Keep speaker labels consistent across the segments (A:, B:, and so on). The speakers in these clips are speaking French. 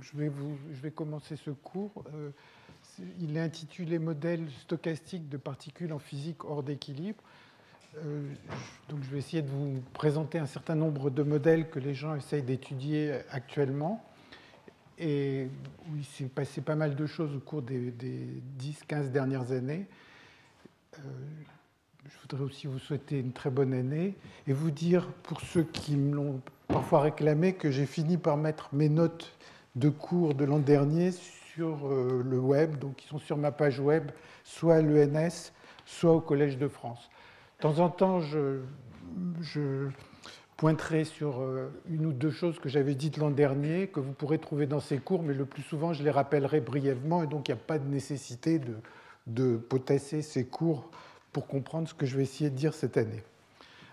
A: Je vais commencer ce cours. Il est intitulé Modèle stochastique de particules en physique hors d'équilibre. Donc je vais essayer de vous présenter un certain nombre de modèles que les gens essayent d'étudier actuellement. Et où il s'est passé pas mal de choses au cours des 10-15 dernières années. Je voudrais aussi vous souhaiter une très bonne année et vous dire, pour ceux qui me l'ont parfois réclamé, que j'ai fini par mettre mes notes de cours de l'an dernier sur le web, donc ils sont sur ma page web, soit à l'ENS, soit au Collège de France. De temps en temps, je pointerai sur une ou deux choses que j'avais dites l'an dernier, que vous pourrez trouver dans ces cours, mais le plus souvent, je les rappellerai brièvement, et donc il n'y a pas de nécessité de potasser ces cours pour comprendre ce que je vais essayer de dire cette année.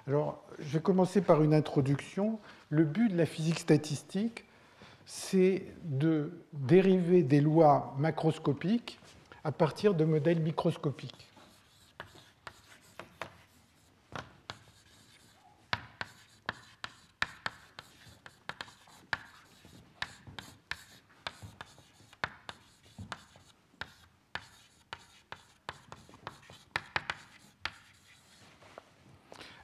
A: Alors, je vais commencer par une introduction. Le but de la physique statistique, c'est de dériver des lois macroscopiques à partir de modèles microscopiques.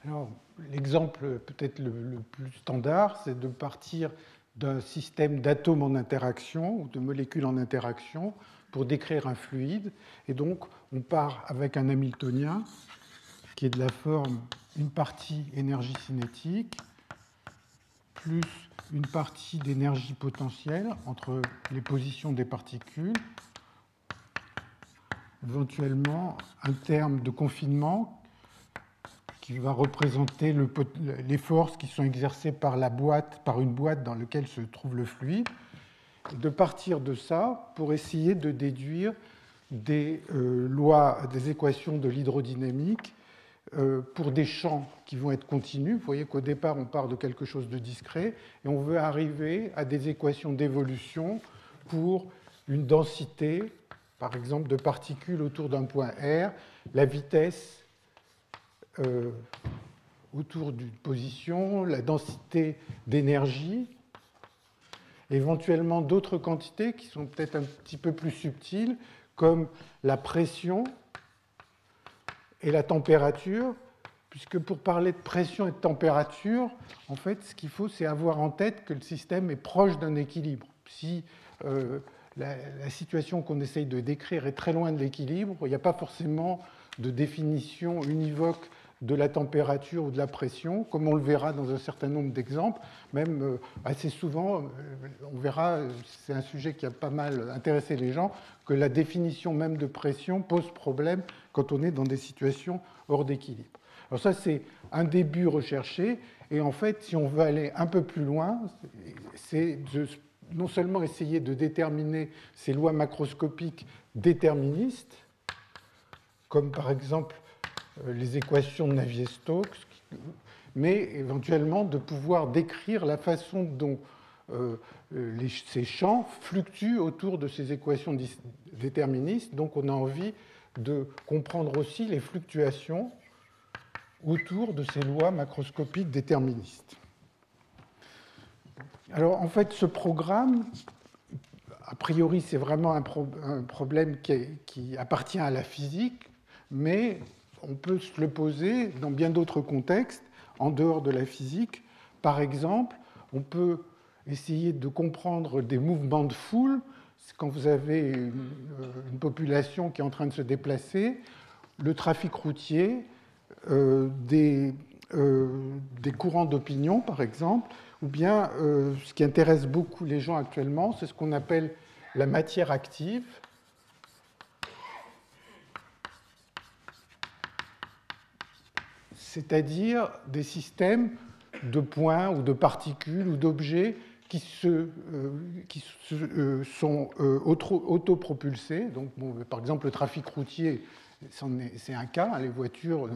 A: Alors, l'exemple peut-être le plus standard, c'est de partir d'un système d'atomes en interaction ou de molécules en interaction pour décrire un fluide. Et donc, on part avec un Hamiltonien qui est de la forme une partie énergie cinétique plus une partie d'énergie potentielle entre les positions des particules, éventuellement un terme de confinement qui va représenter les forces qui sont exercées par une boîte dans laquelle se trouve le fluide, de partir de ça pour essayer de déduire des équations de l'hydrodynamique pour des champs qui vont être continus. Vous voyez qu'au départ, on part de quelque chose de discret et on veut arriver à des équations d'évolution pour une densité, par exemple, de particules autour d'un point R, la vitesse autour d'une position, la densité d'énergie, éventuellement d'autres quantités qui sont peut-être un petit peu plus subtiles, comme la pression et la température, puisque pour parler de pression et de température, en fait, ce qu'il faut, c'est avoir en tête que le système est proche d'un équilibre. Si la situation qu'on essaye de décrire est très loin de l'équilibre, il n'y a pas forcément de définition univoque de la température ou de la pression, comme on le verra dans un certain nombre d'exemples. Même assez souvent, on verra, c'est un sujet qui a pas mal intéressé les gens, que la définition même de pression pose problème quand on est dans des situations hors d'équilibre. Alors ça, c'est un début recherché, et en fait, si on veut aller un peu plus loin, c'est de non seulement essayer de déterminer ces lois macroscopiques déterministes, comme par exemple les équations de Navier-Stokes, mais éventuellement de pouvoir décrire la façon dont ces champs fluctuent autour de ces équations déterministes. Donc on a envie de comprendre aussi les fluctuations autour de ces lois macroscopiques déterministes. Alors en fait, ce programme, a priori, c'est vraiment un problème qui appartient à la physique, mais on peut se le poser dans bien d'autres contextes, en dehors de la physique. Par exemple, on peut essayer de comprendre des mouvements de foule. Quand vous avez une population qui est en train de se déplacer, le trafic routier, des courants d'opinion, par exemple, ou bien ce qui intéresse beaucoup les gens actuellement, c'est ce qu'on appelle la matière active. C'est-à-dire des systèmes de points ou de particules ou d'objets qui sont autopropulsés. Donc, bon, par exemple, le trafic routier, c'est un cas. Les voitures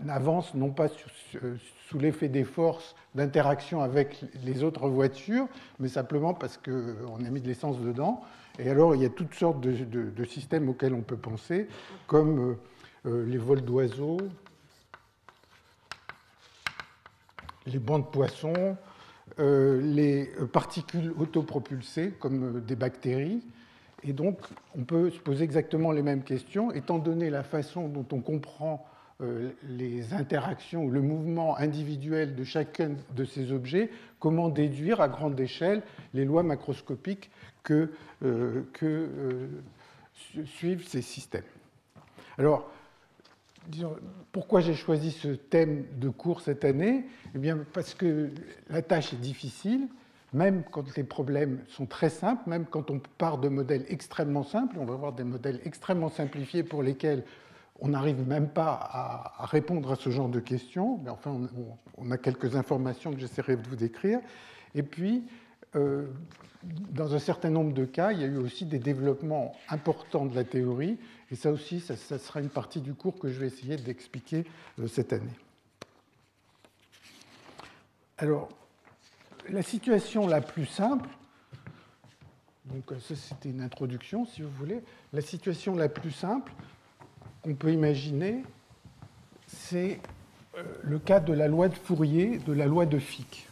A: n'avancent non pas sous l'effet des forces d'interaction avec les autres voitures, mais simplement parce qu'on a mis de l'essence dedans. Et alors, il y a toutes sortes de systèmes auxquels on peut penser, comme les vols d'oiseaux, les bancs de poissons, les particules autopropulsées, comme des bactéries. Et donc, on peut se poser exactement les mêmes questions, étant donné la façon dont on comprend les interactions ou le mouvement individuel de chacun de ces objets, comment déduire à grande échelle les lois macroscopiques que suivent ces systèmes. Alors, disons, pourquoi j'ai choisi ce thème de cours cette année? Eh bien, parce que la tâche est difficile, même quand les problèmes sont très simples, même quand on part de modèles extrêmement simples. On va voir des modèles extrêmement simplifiés pour lesquels on n'arrive même pas à répondre à ce genre de questions, mais enfin, on a quelques informations que j'essaierai de vous décrire. Et puis, dans un certain nombre de cas, il y a eu aussi des développements importants de la théorie, et ça aussi, ça sera une partie du cours que je vais essayer d'expliquer cette année. Alors, la situation la plus simple, donc ça c'était une introduction si vous voulez, la situation la plus simple qu'on peut imaginer, c'est le cas de la loi de Fourier, de la loi de Fick.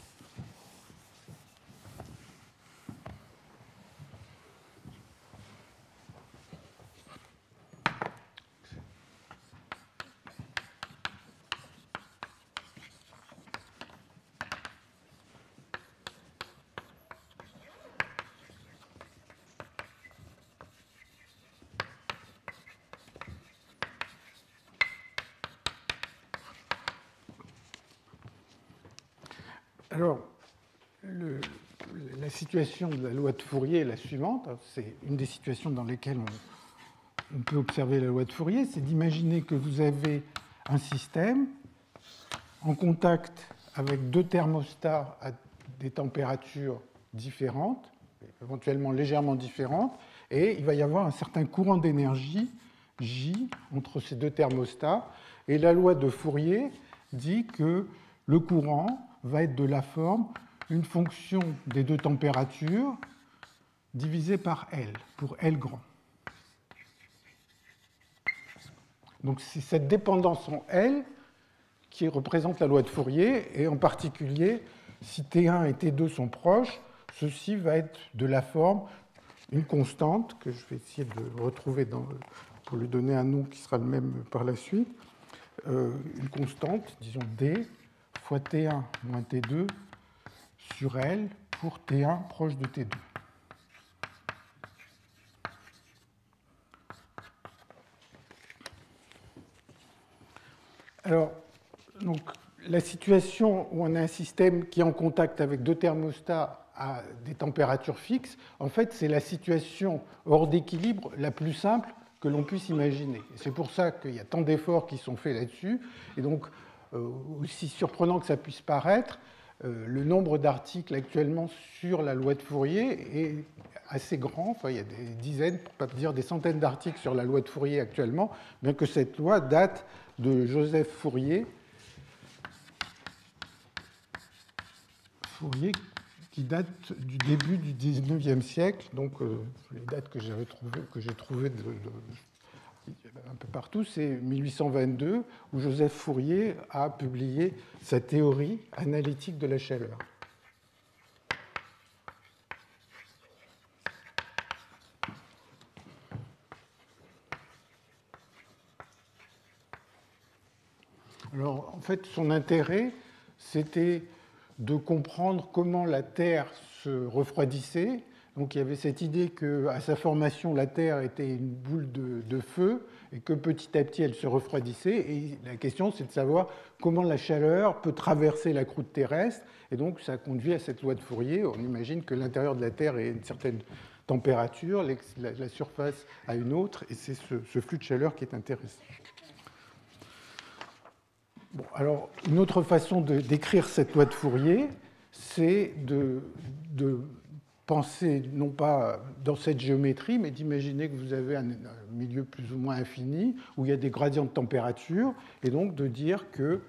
A: Alors, la situation de la loi de Fourier est la suivante. C'est une des situations dans lesquelles on peut observer la loi de Fourier, c'est d'imaginer que vous avez un système en contact avec deux thermostats à des températures différentes, éventuellement légèrement différentes, et il va y avoir un certain courant d'énergie, J, entre ces deux thermostats, et la loi de Fourier dit que le courant va être de la forme une fonction des deux températures divisée par L, pour L grand. Donc c'est cette dépendance en L qui représente la loi de Fourier, et en particulier, si T1 et T2 sont proches, ceci va être de la forme une constante, que je vais essayer de retrouver pour lui donner un nom qui sera le même par la suite, une constante, disons D, fois T1 moins T2 sur L pour T1 proche de T2. Alors, donc, la situation où on a un système qui est en contact avec deux thermostats à des températures fixes, en fait, c'est la situation hors d'équilibre la plus simple que l'on puisse imaginer. C'est pour ça qu'il y a tant d'efforts qui sont faits là-dessus. Et donc, aussi surprenant que ça puisse paraître, le nombre d'articles actuellement sur la loi de Fourier est assez grand. Enfin, il y a des dizaines, pour ne pas dire des centaines d'articles sur la loi de Fourier actuellement, bien que cette loi date de Joseph Fourier, qui date du début du XIXe siècle. Donc, les dates que j'ai trouvées un peu partout, c'est 1822, où Joseph Fourier a publié sa théorie analytique de la chaleur. Alors, en fait, son intérêt, c'était de comprendre comment la Terre se refroidissait. Donc il y avait cette idée qu'à sa formation, la Terre était une boule de feu et que petit à petit, elle se refroidissait. Et la question, c'est de savoir comment la chaleur peut traverser la croûte terrestre. Et donc ça conduit à cette loi de Fourier. On imagine que l'intérieur de la Terre est une certaine température, la surface à une autre, et c'est ce flux de chaleur qui est intéressant. Bon, alors, une autre façon de décrire cette loi de Fourier, c'est de penser, non pas dans cette géométrie, mais d'imaginer que vous avez un milieu plus ou moins infini, où il y a des gradients de température, et donc de dire que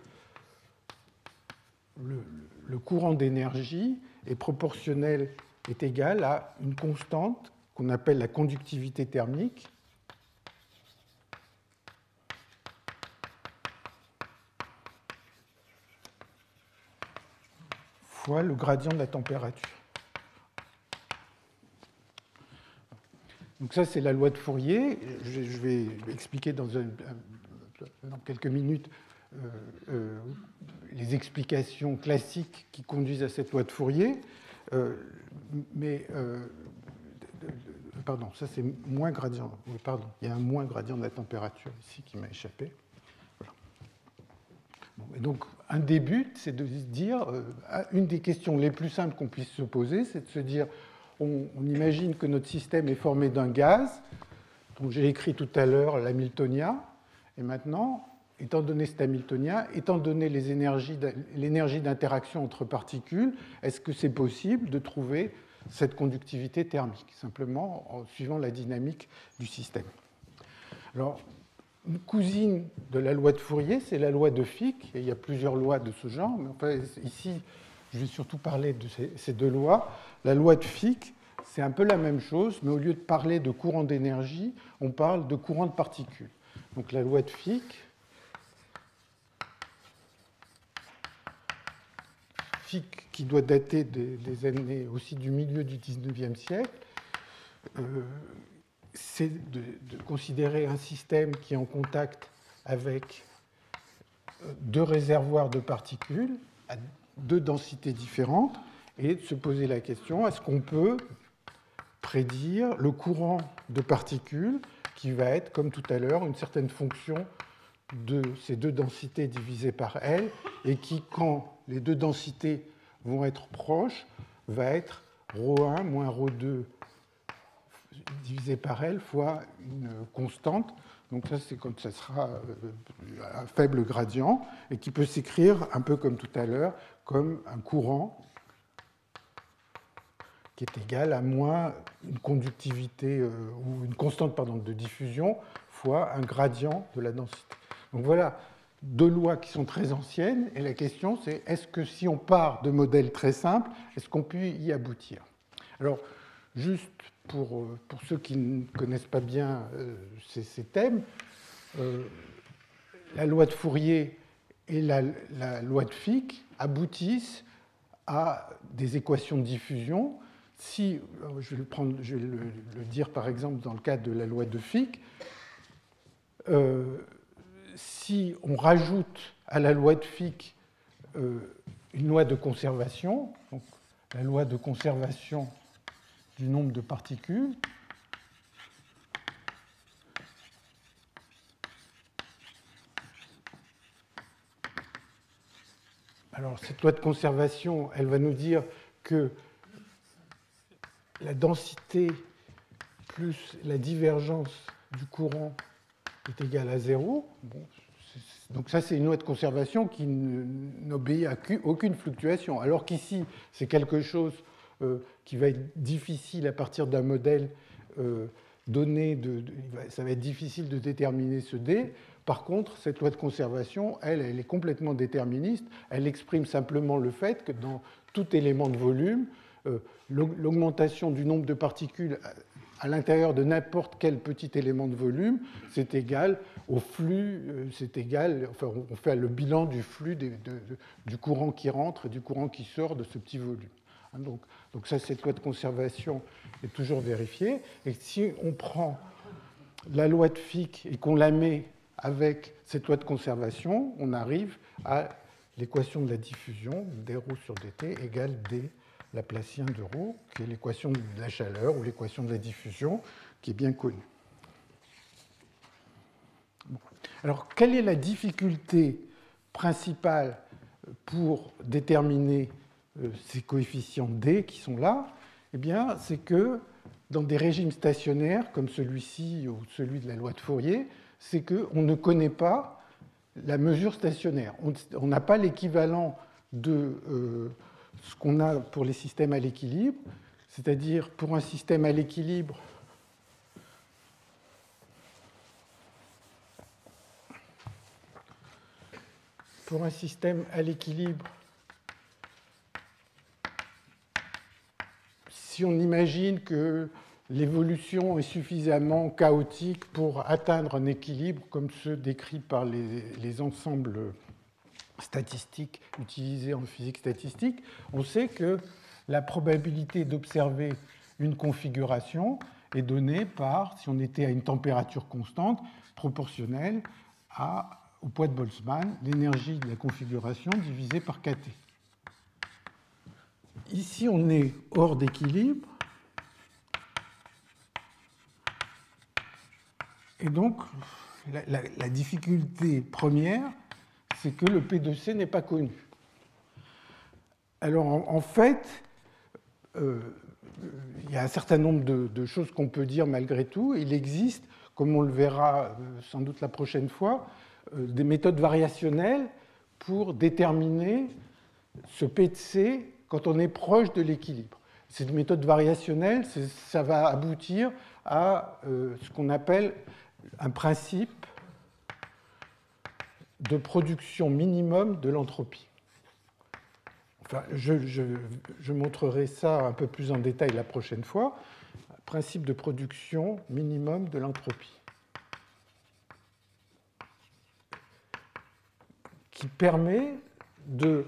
A: le courant d'énergie est proportionnel, est égal à une constante qu'on appelle la conductivité thermique, fois le gradient de la température. Donc ça, c'est la loi de Fourier. Je vais expliquer dans quelques minutes les explications classiques qui conduisent à cette loi de Fourier. Pardon, ça c'est moins gradient. Oui, pardon, il y a un moins gradient de la température ici qui m'a échappé. Voilà. Bon, et donc, un des buts, c'est de se dire, une des questions les plus simples qu'on puisse se poser, c'est de se dire, on imagine que notre système est formé d'un gaz, dont j'ai écrit tout à l'heure l'hamiltonien, et maintenant, étant donné cet hamiltonien, étant donné l'énergie d'interaction entre particules, est-ce que c'est possible de trouver cette conductivité thermique, simplement en suivant la dynamique du système? Alors, une cousine de la loi de Fourier, c'est la loi de Fick, et il y a plusieurs lois de ce genre, mais enfin, ici, je vais surtout parler de ces deux lois. La loi de Fick, c'est un peu la même chose, mais au lieu de parler de courant d'énergie, on parle de courant de particules. Donc la loi de Fick, qui doit dater des années aussi du milieu du XIXe siècle, c'est de considérer un système qui est en contact avec deux réservoirs de particules à deux densités différentes et de se poser la question, est-ce qu'on peut prédire le courant de particules qui va être, comme tout à l'heure, une certaine fonction de ces deux densités divisées par L et qui, quand les deux densités vont être proches, va être ρ1 moins ρ2 divisé par L fois une constante. Donc ça, c'est quand ça sera un faible gradient et qui peut s'écrire un peu comme tout à l'heure, comme un courant qui est égal à moins une conductivité ou une constante de diffusion fois un gradient de la densité. Donc voilà deux lois qui sont très anciennes et la question c'est est-ce que si on part de modèles très simples, est-ce qu'on peut y aboutir? Alors juste pour ceux qui ne connaissent pas bien ces thèmes, la loi de Fourier et la loi de Fick aboutissent à des équations de diffusion. Si, je vais le dire par exemple dans le cadre de la loi de Fick, si on rajoute à la loi de Fick une loi de conservation, donc la loi de conservation du nombre de particules, alors cette loi de conservation, elle va nous dire que la densité plus la divergence du courant est égale à 0. Bon, donc ça, c'est une loi de conservation qui n'obéit à aucune fluctuation. Alors qu'ici, c'est quelque chose qui va être difficile à partir d'un modèle donné. Ça va être difficile de déterminer ce D. Par contre, cette loi de conservation, elle est complètement déterministe. Elle exprime simplement le fait que dans tout élément de volume, l'augmentation du nombre de particules à l'intérieur de n'importe quel petit élément de volume, c'est égal au flux, c'est égal, enfin, on fait le bilan du flux du courant qui rentre et du courant qui sort de ce petit volume. Donc ça, cette loi de conservation est toujours vérifiée. Et si on prend la loi de Fick et qu'on la met avec cette loi de conservation, on arrive à l'équation de la diffusion, d ρ sur dt égale d laplacien de ρ, qui est l'équation de la chaleur ou l'équation de la diffusion, qui est bien connue. Bon. Alors, quelle est la difficulté principale pour déterminer ces coefficients d qui sont là? Eh bien, c'est que dans des régimes stationnaires comme celui-ci ou celui de la loi de Fourier, c'est qu'on ne connaît pas la mesure stationnaire. On n'a pas l'équivalent de ce qu'on a pour les systèmes à l'équilibre, c'est-à-dire pour un système à l'équilibre, si on imagine que l'évolution est suffisamment chaotique pour atteindre un équilibre comme ceux décrits par les ensembles statistique utilisée en physique statistique, on sait que la probabilité d'observer une configuration est donnée par, si on était à une température constante, proportionnelle au poids de Boltzmann, l'énergie de la configuration divisée par kT. Ici, on est hors d'équilibre. Et donc, la difficulté première, c'est que le P de C n'est pas connu. Alors, en fait, il y a un certain nombre de choses qu'on peut dire malgré tout. Il existe, comme on le verra sans doute la prochaine fois, des méthodes variationnelles pour déterminer ce P de C quand on est proche de l'équilibre. Cette méthode variationnelle, ça va aboutir à ce qu'on appelle un principe de production minimum de l'entropie. Enfin, je montrerai ça un peu plus en détail la prochaine fois. Principe de production minimum de l'entropie, qui permet de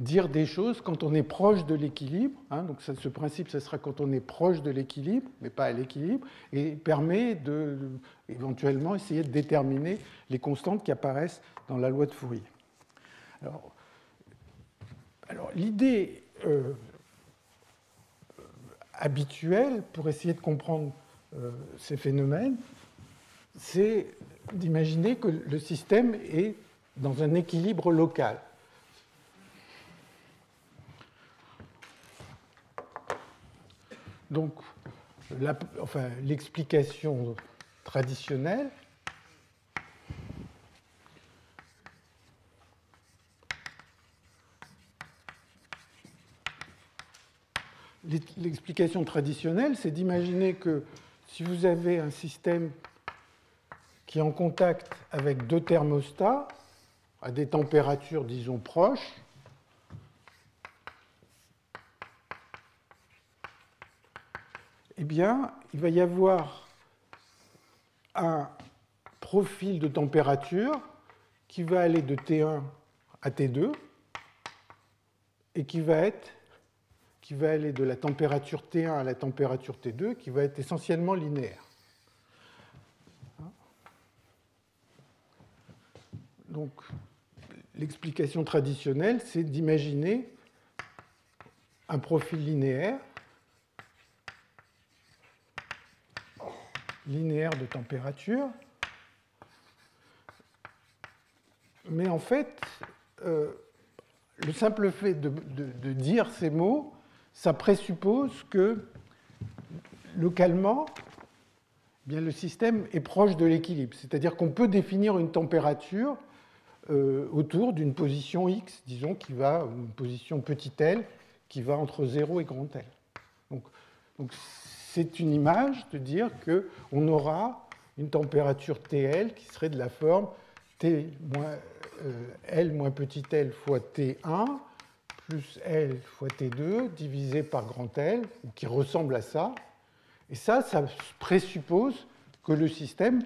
A: dire des choses quand on est proche de l'équilibre. Donc ce principe, ce sera quand on est proche de l'équilibre, mais pas à l'équilibre, et permet de éventuellement essayer de déterminer les constantes qui apparaissent dans la loi de Fourier. Alors l'idée habituelle pour essayer de comprendre ces phénomènes, c'est d'imaginer que le système est dans un équilibre local. Donc, l'explication traditionnelle c'est d'imaginer que si vous avez un système qui est en contact avec deux thermostats à des températures, disons, proches, eh bien, il va y avoir un profil de température qui va aller de T1 à T2 et qui va aller de la température T1 à la température T2, qui va être essentiellement linéaire. Donc, l'explication traditionnelle, c'est d'imaginer un profil linéaire de température. Mais en fait, le simple fait de dire ces mots, ça présuppose que localement, eh bien, le système est proche de l'équilibre. C'est-à-dire qu'on peut définir une température autour d'une position x, disons, une position petit l, qui va entre 0 et grand L. Donc c'est une image de dire qu'on aura une température TL qui serait de la forme L moins petit l fois T1 plus L fois T2 divisé par grand L, qui ressemble à ça. Et ça présuppose que le système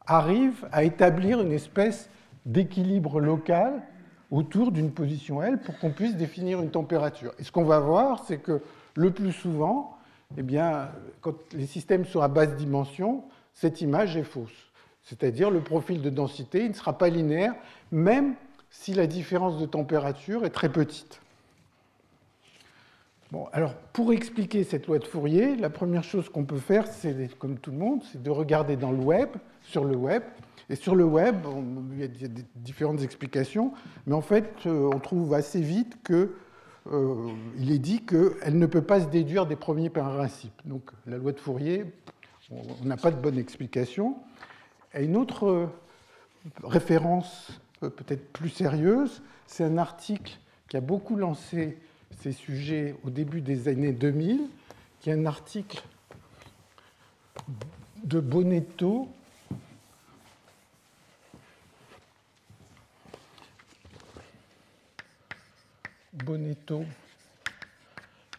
A: arrive à établir une espèce d'équilibre local autour d'une position L pour qu'on puisse définir une température. Et ce qu'on va voir, c'est que le plus souvent, eh bien, quand les systèmes sont à basse dimension, cette image est fausse. C'est-à-dire le profil de densité il ne sera pas linéaire, même si la différence de température est très petite. Bon, alors, pour expliquer cette loi de Fourier, la première chose qu'on peut faire, c'est, comme tout le monde, c'est de regarder dans le web, sur le web. Et sur le web, il y a différentes explications, mais en fait, on trouve assez vite qu'il est dit qu'elle ne peut pas se déduire des premiers principes. Donc, la loi de Fourier, on n'a pas de bonne explication. Et une autre référence peut-être plus sérieuse, c'est un article qui a beaucoup lancé ces sujets au début des années 2000, qui est un article de Bonetto,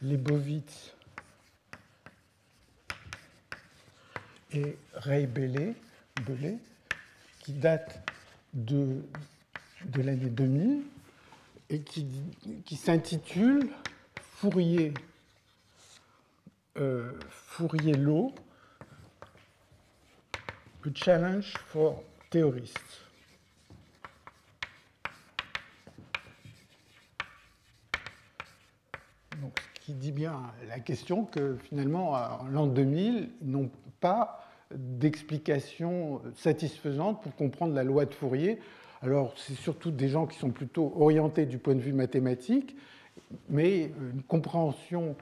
A: Leibowitz et Ray Bellet, qui date de de l'année 2000 et qui s'intitule Fourier Law, A Challenge for Theorists. Donc, ce qui dit bien la question que finalement, en l'an 2000, ils n'ont pas d'explication satisfaisante pour comprendre la loi de Fourier. Alors, c'est surtout des gens qui sont plutôt orientés du point de vue mathématique, mais une compréhension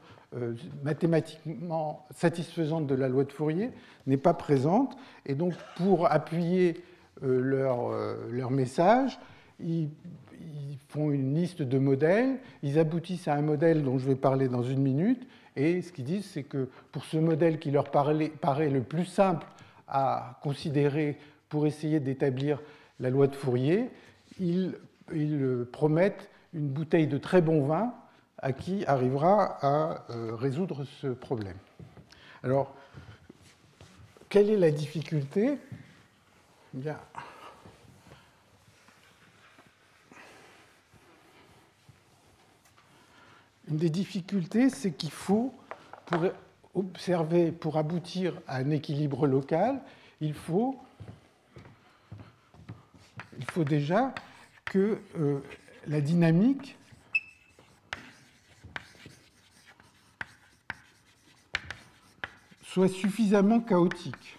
A: mathématiquement satisfaisante de la loi de Fourier n'est pas présente. Et donc, pour appuyer leur message, ils font une liste de modèles, ils aboutissent à un modèle dont je vais parler dans une minute, et ce qu'ils disent, c'est que pour ce modèle qui leur paraît le plus simple à considérer pour essayer d'établir la loi de Fourier, ils promettent une bouteille de très bon vin à qui arrivera à résoudre ce problème. Alors, quelle est la difficulté ? Bien, une des difficultés, c'est qu'il faut, pour aboutir à un équilibre local, il faut déjà que la dynamique soit suffisamment chaotique.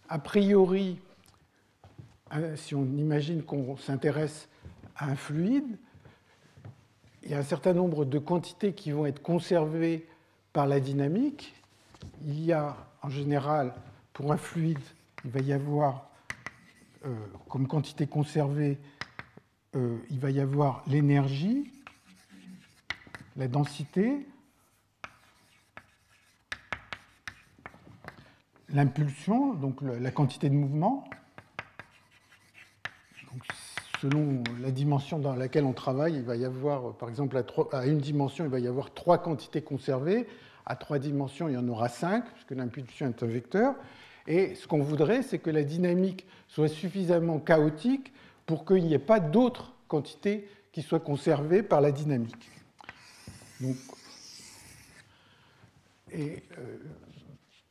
A: A priori, si on imagine qu'on s'intéresse à un fluide, il y a un certain nombre de quantités qui vont être conservées par la dynamique. Il y a, en général, pour un fluide, il va y avoir, comme quantité conservée, il va y avoir l'énergie, la densité, l'impulsion, donc la quantité de mouvement. Donc, selon la dimension dans laquelle on travaille, il va y avoir, par exemple, à une dimension, il va y avoir 3 quantités conservées. À 3 dimensions, il y en aura 5, puisque l'impulsion est un vecteur. Et ce qu'on voudrait, c'est que la dynamique soit suffisamment chaotique pour qu'il n'y ait pas d'autres quantités qui soient conservées par la dynamique. Donc,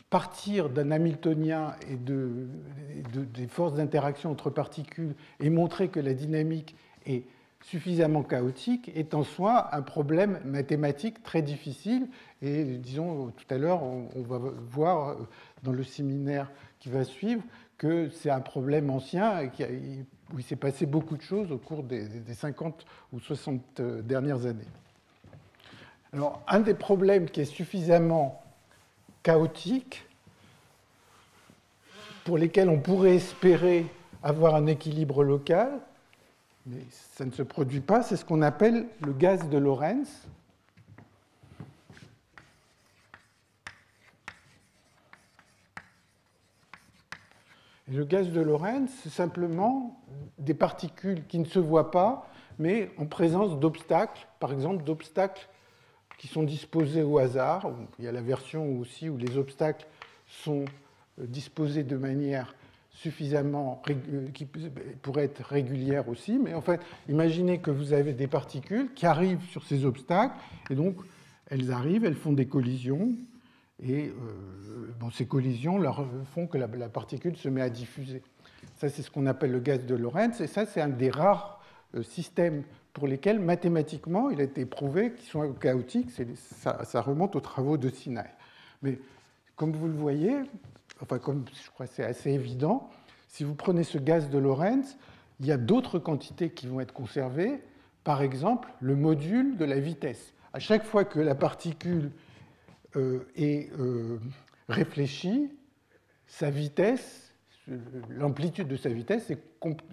A: partir d'un hamiltonien et des forces d'interaction entre particules et montrer que la dynamique est suffisamment chaotique est en soi un problème mathématique très difficile. Et disons, tout à l'heure, on va voir dans le séminaire qui va suivre que c'est un problème ancien et où il s'est passé beaucoup de choses au cours des 50 ou 60 dernières années. Alors, un des problèmes qui est suffisamment chaotique, pour lesquels on pourrait espérer avoir un équilibre local, mais ça ne se produit pas, c'est ce qu'on appelle le gaz de Lorentz. Et le gaz de Lorentz, c'est simplement des particules qui ne se voient pas, mais en présence d'obstacles, par exemple d'obstacles qui sont disposés au hasard. Il y a la version aussi où les obstacles sont disposés de manière suffisamment, qui pourrait être régulière aussi, mais en fait, imaginez que vous avez des particules qui arrivent sur ces obstacles, et donc elles arrivent, elles font des collisions, et ces collisions leur font que la particule se met à diffuser. Ça, c'est ce qu'on appelle le gaz de Lorentz, et ça, c'est un des rares systèmes pour lesquels, mathématiquement, il a été prouvé qu'ils sont chaotiques. Ça remonte aux travaux de Sinai. Mais comme vous le voyez, enfin, comme je crois que c'est assez évident, si vous prenez ce gaz de Lorentz, il y a d'autres quantités qui vont être conservées. Par exemple, le module de la vitesse. À chaque fois que la particule est réfléchie, sa vitesse, l'amplitude de sa vitesse est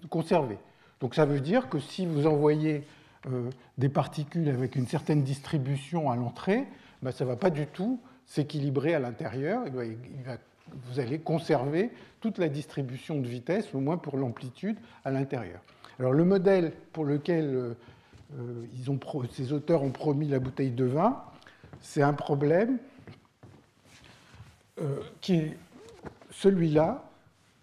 A: conservée. Donc ça veut dire que si vous envoyez des particules avec une certaine distribution à l'entrée, ben, ça ne va pas du tout s'équilibrer à l'intérieur. Vous allez conserver toute la distribution de vitesse, au moins pour l'amplitude, à l'intérieur. Alors le modèle pour lequel ces auteurs ont promis la bouteille de vin, c'est un problème qui est celui-là,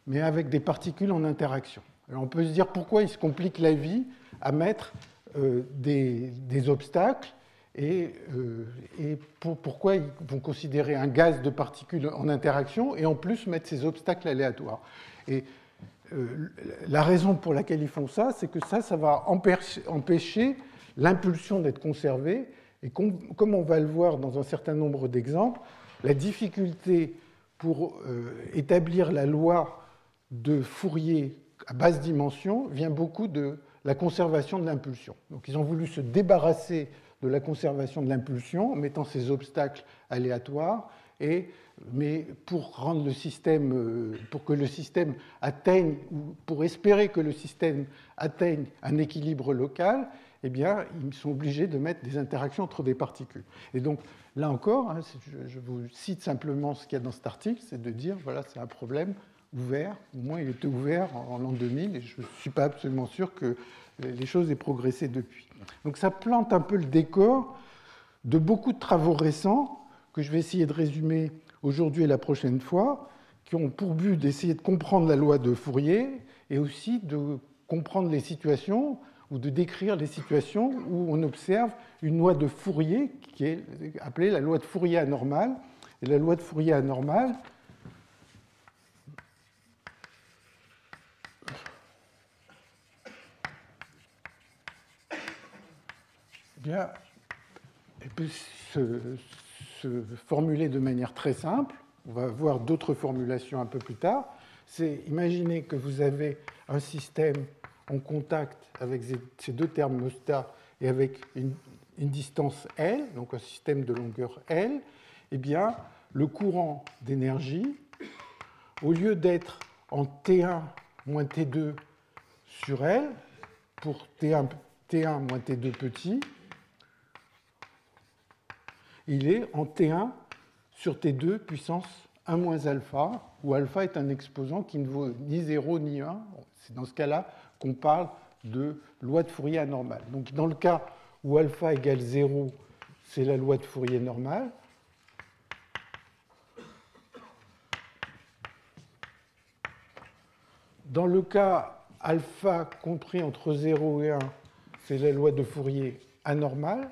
A: mais avec des particules en interaction. Alors on peut se dire pourquoi il se complique la vie à mettre des obstacles et pourquoi ils vont considérer un gaz de particules en interaction et en plus mettre ces obstacles aléatoires. Et la raison pour laquelle ils font ça, c'est que ça va empêcher l'impulsion d'être conservée. Et comme on va le voir dans un certain nombre d'exemples, la difficulté pour établir la loi de Fourier à basse dimension vient beaucoup de la conservation de l'impulsion. Donc ils ont voulu se débarrasser de la conservation de l'impulsion en mettant ces obstacles aléatoires, mais pour rendre le système, pour que le système atteigne, ou pour espérer que le système atteigne un équilibre local, eh bien, ils sont obligés de mettre des interactions entre des particules. Et donc, là encore, hein, je vous cite simplement ce qu'il y a dans cet article, c'est de dire, voilà, c'est un problème ouvert, au moins il était ouvert en l'an 2000, et je ne suis pas absolument sûr que les choses aient progressé depuis. Donc ça plante un peu le décor de beaucoup de travaux récents, que je vais essayer de résumer aujourd'hui et la prochaine fois, qui ont pour but d'essayer de comprendre la loi de Fourier, et aussi de comprendre les situations, ou de décrire les situations où on observe une loi de Fourier, qui est appelée la loi de Fourier anormale. Et la loi de Fourier anormale, bien, elle peut se formuler de manière très simple. On va voir d'autres formulations un peu plus tard. C'est imaginer que vous avez un système en contact avec ces deux thermostats et avec une distance L, donc un système de longueur L, eh bien, le courant d'énergie, au lieu d'être en T1 moins T2 sur L, pour T1 moins T2 petit, il est en T1 sur T2 puissance 1 moins alpha, où alpha est un exposant qui ne vaut ni 0 ni 1. C'est dans ce cas-là qu'on parle de loi de Fourier anormale. Donc dans le cas où alpha égale 0, c'est la loi de Fourier normale. Dans le cas alpha compris entre 0 et 1, c'est la loi de Fourier anormale.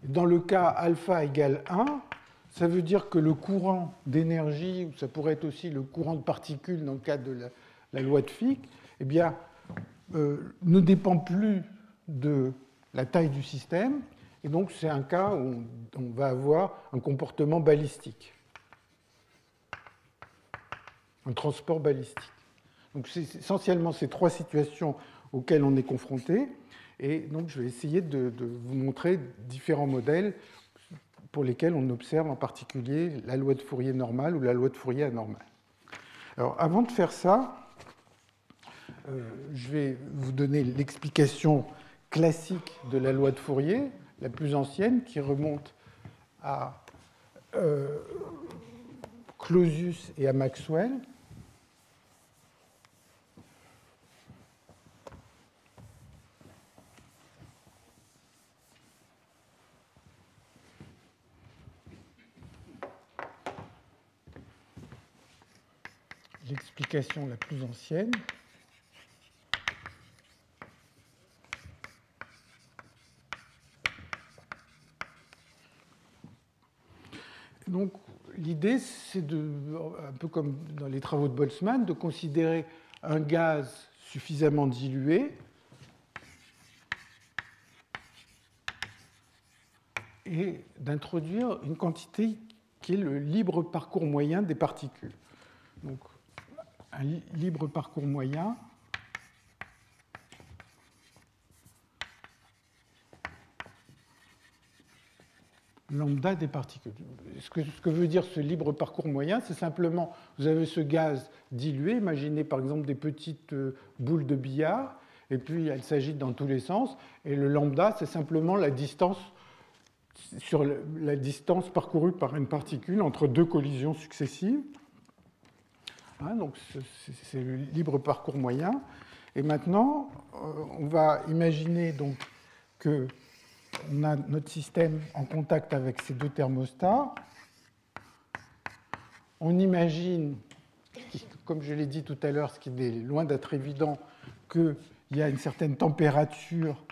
A: Dans le cas alpha égale 1, ça veut dire que le courant d'énergie, ou ça pourrait être aussi le courant de particules dans le cas de la loi de Fick, eh bien, ne dépend plus de la taille du système. Et donc, c'est un cas où on va avoir un comportement balistique, un transport balistique. Donc, c'est essentiellement ces trois situations auxquelles on est confronté. Et donc, je vais essayer de vous montrer différents modèles pour lesquels on observe en particulier la loi de Fourier normale ou la loi de Fourier anormale. Alors, avant de faire ça, je vais vous donner l'explication classique de la loi de Fourier, la plus ancienne, qui remonte à Clausius et à Maxwell. L'explication la plus ancienne. Donc, l'idée, c'est un peu comme dans les travaux de Boltzmann, de considérer un gaz suffisamment dilué et d'introduire une quantité qui est le libre parcours moyen des particules. Donc, un libre parcours moyen lambda des particules. Ce que veut dire ce libre parcours moyen, c'est simplement, vous avez ce gaz dilué, imaginez par exemple des petites boules de billard, et puis elles s'agitent dans tous les sens, et le lambda, c'est simplement la distance sur la distance parcourue par une particule entre deux collisions successives. Hein, donc c'est le libre parcours moyen. Et maintenant, on va imaginer donc que on a notre système en contact avec ces deux thermostats. on imagine, comme je l'ai dit tout à l'heure, ce qui est loin d'être évident, qu'il y a une certaine température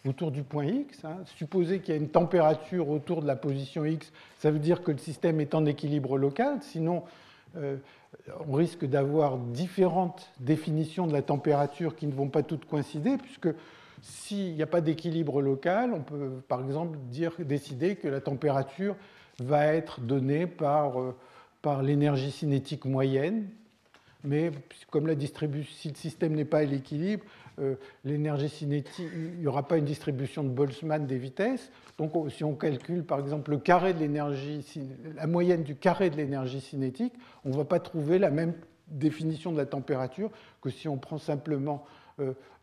A: autour du point X. Supposer qu'il y a une température autour de la position X, ça veut dire que le système est en équilibre local, sinon on risque d'avoir différentes définitions de la température qui ne vont pas toutes coïncider, puisque s'il n'y a pas d'équilibre local, on peut par exemple décider que la température va être donnée par l'énergie cinétique moyenne, mais comme si le système n'est pas à l'équilibre, l'énergie cinétique, il n'y aura pas une distribution de Boltzmann des vitesses. Donc si on calcule par exemple le carré de la moyenne du carré de l'énergie cinétique, on ne va pas trouver la même définition de la température que si on prend simplement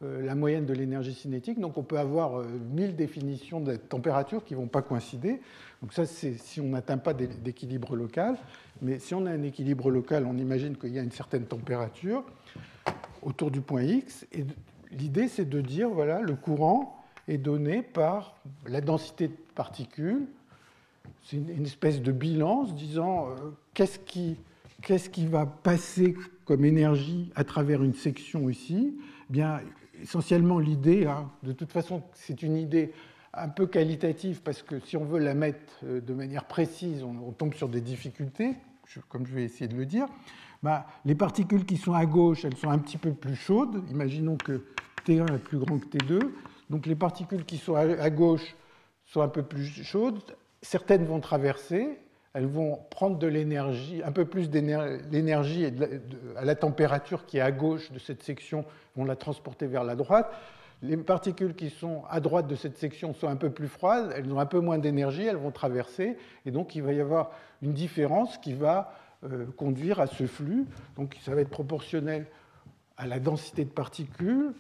A: la moyenne de l'énergie cinétique. Donc on peut avoir 1000 définitions de la température qui ne vont pas coïncider. Donc ça, c'est si on n'atteint pas d'équilibre local. Mais si on a un équilibre local, on imagine qu'il y a une certaine température autour du point X. Et l'idée, c'est de dire, voilà, le courant est donné par la densité de particules. C'est une espèce de bilance disant qu'est-ce qui va passer comme énergie à travers une section ici. Eh bien, essentiellement, l'idée, de toute façon, c'est une idée un peu qualitative, parce que si on veut la mettre de manière précise, on tombe sur des difficultés, comme je vais essayer de le dire. Les particules qui sont à gauche, elles sont un petit peu plus chaudes. Imaginons que T1 est plus grand que T2. Donc les particules qui sont à gauche sont un peu plus chaudes. Certaines vont traverser, elles vont prendre de l'énergie, un peu plus d'énergie à la température qui est à gauche de cette section, vont la transporter vers la droite. Les particules qui sont à droite de cette section sont un peu plus froides, elles ont un peu moins d'énergie, elles vont traverser, et donc il va y avoir une différence qui va conduire à ce flux. Donc ça va être proportionnel à la densité de particules,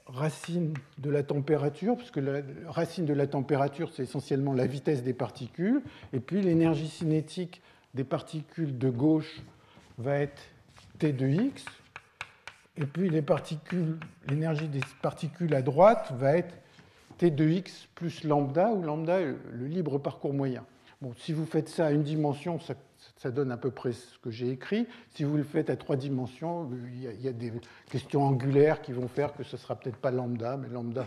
A: racine de la température, puisque la racine de la température, c'est essentiellement la vitesse des particules, et puis l'énergie cinétique des particules de gauche va être T de X, et puis l'énergie des particules à droite va être T de X plus lambda, où lambda est le libre parcours moyen. Bon, si vous faites ça à une dimension, ça donne à peu près ce que j'ai écrit. Si vous le faites à 3 dimensions, il y a des questions angulaires qui vont faire que ce ne sera peut-être pas lambda, mais lambda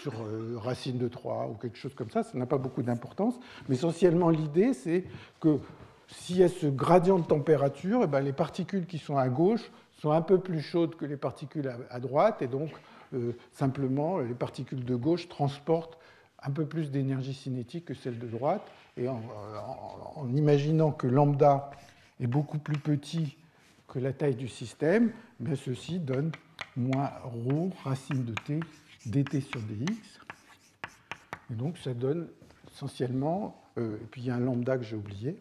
A: sur racine de 3 ou quelque chose comme ça. Ça n'a pas beaucoup d'importance. Mais essentiellement, l'idée, c'est que s'il y a ce gradient de température, eh bien, les particules qui sont à gauche sont un peu plus chaudes que les particules à droite, et donc simplement les particules de gauche transportent un peu plus d'énergie cinétique que celles de droite, et en imaginant que lambda est beaucoup plus petit que la taille du système, bien ceci donne moins ρ racine de t dt sur dx, et donc ça donne essentiellement, et puis il y a un lambda que j'ai oublié,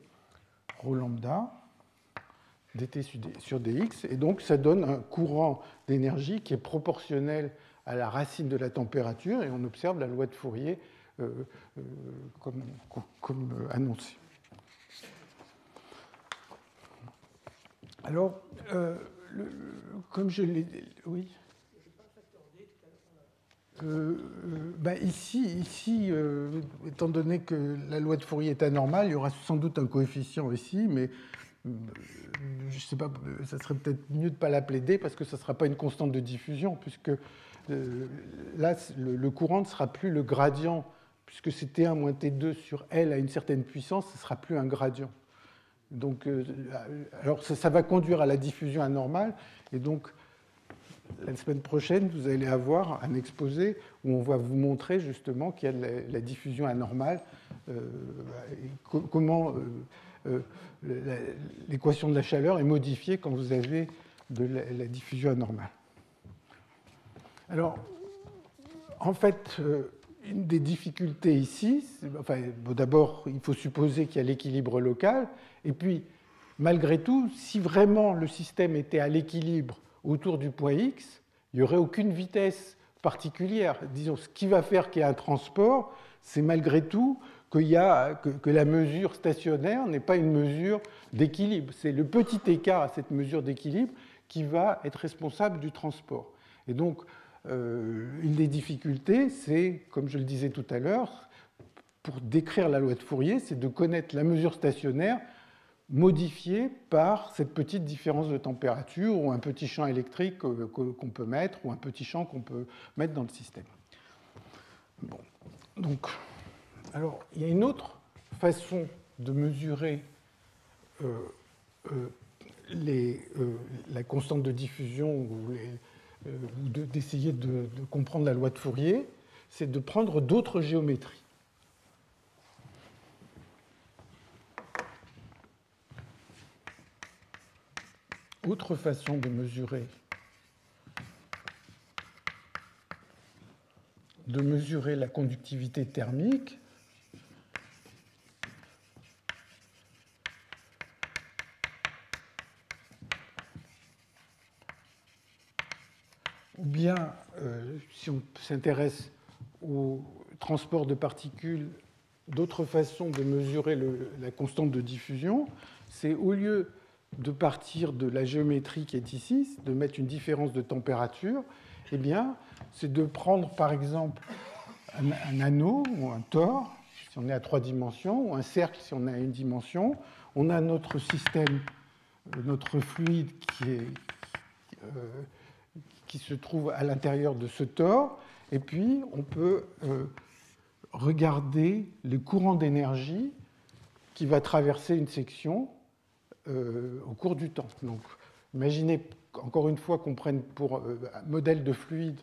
A: ρ lambda dt sur dx, et donc ça donne un courant d'énergie qui est proportionnel à la racine de la température, et on observe la loi de Fourier comme annoncé. Alors, comme je l'ai dit, oui. Ici, étant donné que la loi de Fourier est anormale, il y aura sans doute un coefficient ici, mais je ne sais pas, ça serait peut-être mieux de ne pas l'appeler D, parce que ça ne sera pas une constante de diffusion, puisque là, le courant ne sera plus le gradient, puisque c'est T1 moins T2 sur L à une certaine puissance, ce ne sera plus un gradient. Donc, alors ça va conduire à la diffusion anormale, et donc la semaine prochaine, vous allez avoir un exposé où on va vous montrer justement qu'il y a la diffusion anormale, comment l'équation de la chaleur est modifiée quand vous avez de la diffusion anormale. Alors, en fait, une des difficultés ici, d'abord, il faut supposer qu'il y a l'équilibre local, et puis, malgré tout, si vraiment le système était à l'équilibre autour du point X, il n'y aurait aucune vitesse particulière. Disons, ce qui va faire qu'il y a un transport, c'est malgré tout que la mesure stationnaire n'est pas une mesure d'équilibre. C'est le petit écart à cette mesure d'équilibre qui va être responsable du transport. Et donc, une des difficultés, c'est, comme je le disais tout à l'heure, pour décrire la loi de Fourier, c'est de connaître la mesure stationnaire modifié par cette petite différence de température ou un petit champ électrique qu'on peut mettre ou un petit champ qu'on peut mettre dans le système. Bon. Donc, alors, il y a une autre façon de mesurer la constante de diffusion ou d'essayer de comprendre la loi de Fourier, c'est de prendre d'autres géométries. Autre façon de mesurer la conductivité thermique, ou bien, si on s'intéresse au transport de particules, d'autres façons de mesurer la constante de diffusion, c'est au lieu de partir de la géométrie qui est ici, de mettre une différence de température, eh bien, c'est de prendre par exemple un anneau ou un tore, si on est à 3 dimensions, ou un cercle si on est à 1 dimension. On a notre système, notre fluide qui se trouve à l'intérieur de ce tore, et puis on peut regarder le courant d'énergie qui va traverser une section au cours du temps. Donc, imaginez encore une fois qu'on prenne pour modèle de fluide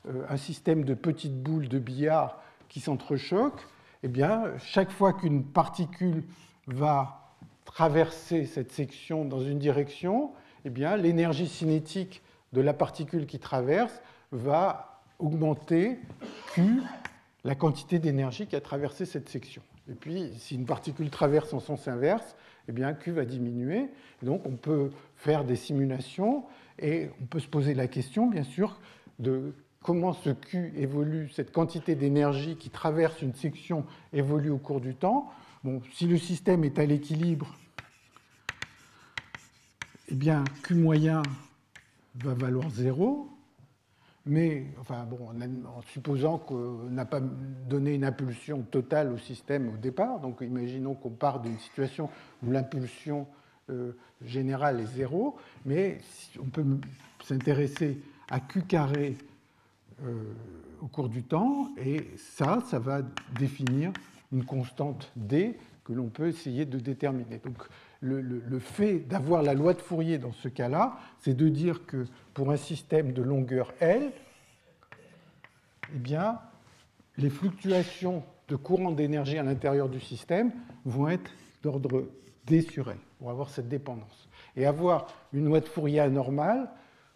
A: un système de petites boules de billard qui s'entrechoquent. Eh bien, chaque fois qu'une particule va traverser cette section dans une direction, eh bien, l'énergie cinétique de la particule qui traverse va augmenter Q, la quantité d'énergie qui a traversé cette section. Et puis, si une particule traverse en sens inverse, eh bien, Q va diminuer. Donc, on peut faire des simulations et on peut se poser la question, bien sûr, de comment ce Q évolue, cette quantité d'énergie qui traverse une section évolue au cours du temps. Bon, si le système est à l'équilibre, eh bien, Q moyen va valoir 0. Mais, enfin, bon, en supposant qu'on n'a pas donné une impulsion totale au système au départ, donc imaginons qu'on part d'une situation où l'impulsion générale est 0, mais on peut s'intéresser à Q carré au cours du temps, et ça va définir une constante D que l'on peut essayer de déterminer. Donc, le fait d'avoir la loi de Fourier dans ce cas-là, c'est de dire que pour un système de longueur L, eh bien, les fluctuations de courant d'énergie à l'intérieur du système vont être d'ordre D sur L, pour avoir cette dépendance. Et avoir une loi de Fourier anormale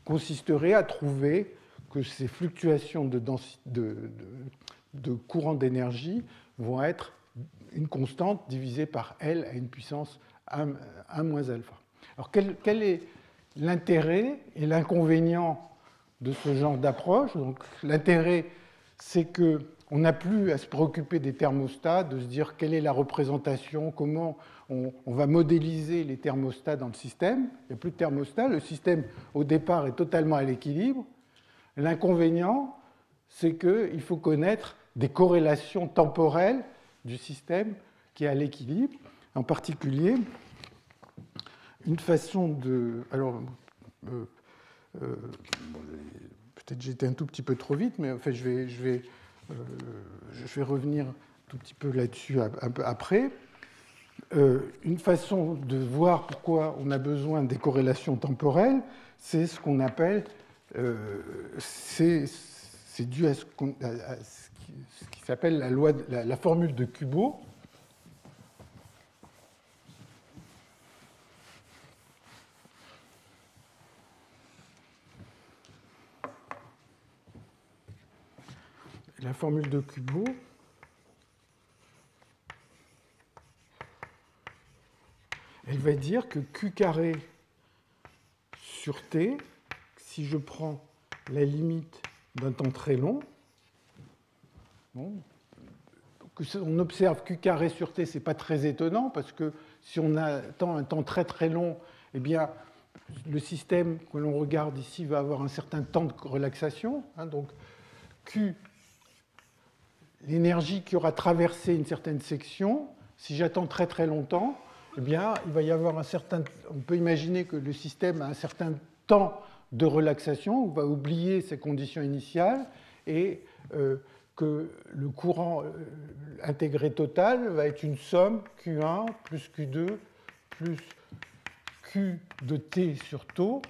A: consisterait à trouver que ces fluctuations de courant d'énergie vont être une constante divisée par L à une puissance 1 moins alpha. Alors, quel est l'intérêt et l'inconvénient de ce genre d'approche? Donc, l'intérêt, c'est qu'on n'a plus à se préoccuper des thermostats, de se dire quelle est la représentation, comment on va modéliser les thermostats dans le système. Il n'y a plus de thermostat, le système au départ est totalement à l'équilibre. L'inconvénient, c'est qu'il faut connaître des corrélations temporelles du système qui est à l'équilibre. En particulier, une façon de... Alors, peut-être j'ai été un tout petit peu trop vite, mais en fait, je vais revenir un tout petit peu là-dessus un peu après. Une façon de voir pourquoi on a besoin des corrélations temporelles, c'est ce qu'on appelle... c'est dû à ce qui s'appelle la formule de Kubo. La formule de Kubo, elle va dire que Q carré sur T, si je prends la limite d'un temps très long, bon, on observe Q carré sur T, ce n'est pas très étonnant, parce que si on attend un temps très très long, eh bien, le système que l'on regarde ici va avoir un certain temps de relaxation. Donc, Q, l'énergie qui aura traversé une certaine section, si j'attends très très longtemps, eh bien, il va y avoir on peut imaginer que le système a un certain temps de relaxation, on va oublier ses conditions initiales, et que le courant intégré total va être une somme Q1 plus Q2 plus Q de T sur tau,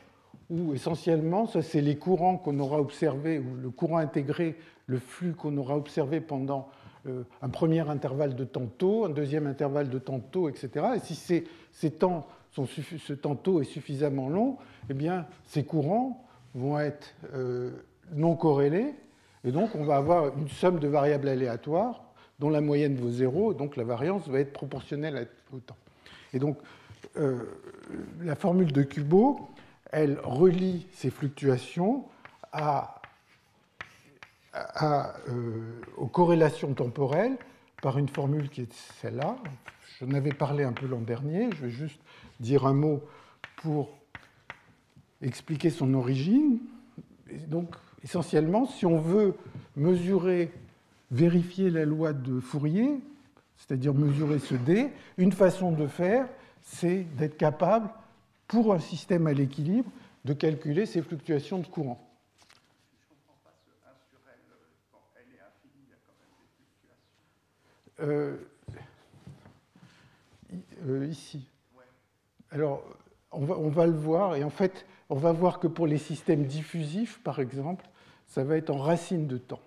A: où essentiellement, ça c'est les courants qu'on aura observés, ou le courant intégré, le flux qu'on aura observé pendant un premier intervalle de temps tau, un deuxième intervalle de temps tau, etc. Et si ce temps tau est suffisamment long, eh bien, ces courants vont être non corrélés, et donc on va avoir une somme de variables aléatoires dont la moyenne vaut 0, donc la variance va être proportionnelle au temps. Et donc, la formule de Kubo, elle relie ces fluctuations aux corrélations temporelles par une formule qui est celle-là. J'en avais parlé un peu l'an dernier, je vais juste dire un mot pour expliquer son origine. Et donc, essentiellement, si on veut vérifier la loi de Fourier, c'est-à-dire mesurer ce D, une façon de faire, c'est d'être capable, pour un système à l'équilibre, de calculer ces fluctuations de courant.
B: Je ne comprends pas ce 1 sur L, quand L est infini, il y a quand même des fluctuations.
A: Ici.
B: Ouais.
A: Alors, on va le voir, et en fait, on va voir que pour les systèmes diffusifs, par exemple, ça va être en racine de temps.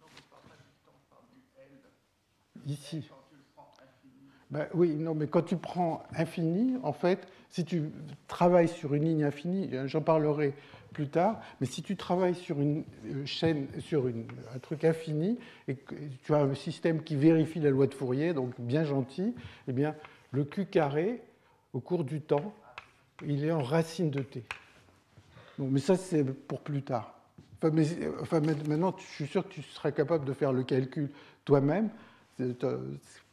B: Non, je ne parle pas du temps, je parle du L.
A: Ici.
B: Quand tu le prends infini.
A: Ben, oui, non, mais quand tu prends infini, en fait, si tu travailles sur une ligne infinie, j'en parlerai plus tard, mais si tu travailles sur une chaîne, sur un truc infini, et que tu as un système qui vérifie la loi de Fourier, donc bien gentil, eh bien, le Q carré, au cours du temps, il est en racine de t. Donc, mais ça, c'est pour plus tard. Maintenant, je suis sûr que tu seras capable de faire le calcul toi-même,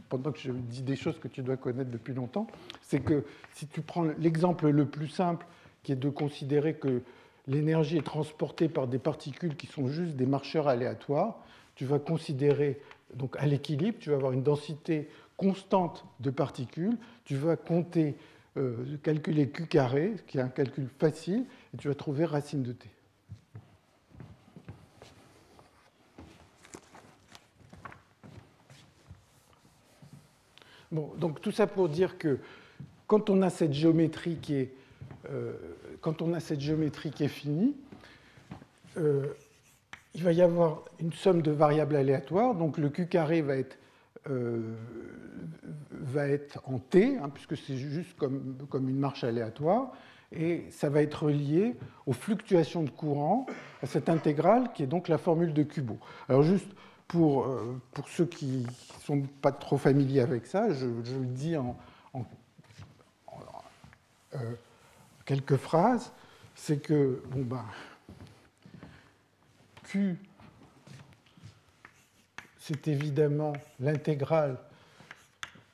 A: pendant que je dis des choses que tu dois connaître depuis longtemps. C'est que si tu prends l'exemple le plus simple, qui est de considérer que l'énergie est transportée par des particules qui sont juste des marcheurs aléatoires, tu vas considérer, donc à l'équilibre, tu vas avoir une densité constante de particules, tu vas calculer Q carré, qui est un calcul facile, et tu vas trouver racine de t. Bon, donc tout ça pour dire que quand on a cette géométrie qui est finie, il va y avoir une somme de variables aléatoires, donc le Q carré va être en T, hein, puisque c'est juste comme une marche aléatoire, et ça va être lié aux fluctuations de courant, à cette intégrale qui est donc la formule de Kubo. Alors juste pour ceux qui ne sont pas trop familiers avec ça, je le dis en quelques phrases, c'est que Q, c'est évidemment l'intégrale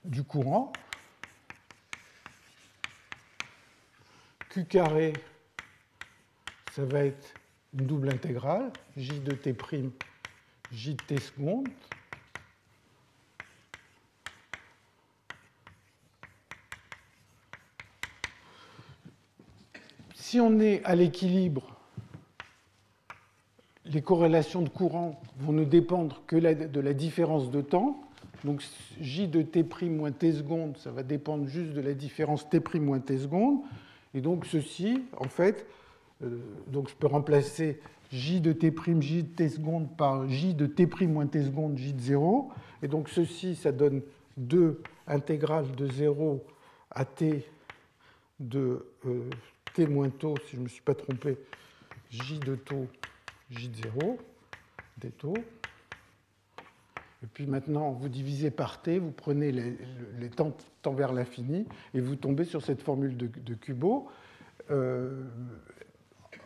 A: du courant. Q carré, ça va être une double intégrale, J de T', J de T seconde. Si on est à l'équilibre, les corrélations de courant vont ne dépendre que de la différence de temps. Donc J de T' moins T seconde, ça va dépendre juste de la différence T' moins T seconde. Et donc ceci, en fait, donc je peux remplacer J de T', J de T seconde par J de T' moins T seconde, J de 0. Et donc ceci, ça donne 2 intégrales de 0 à T de T moins tau, si je ne me suis pas trompé, J de tau, J de 0, des taux. Et puis maintenant, vous divisez par T, vous prenez les temps vers l'infini, et vous tombez sur cette formule de Kubo.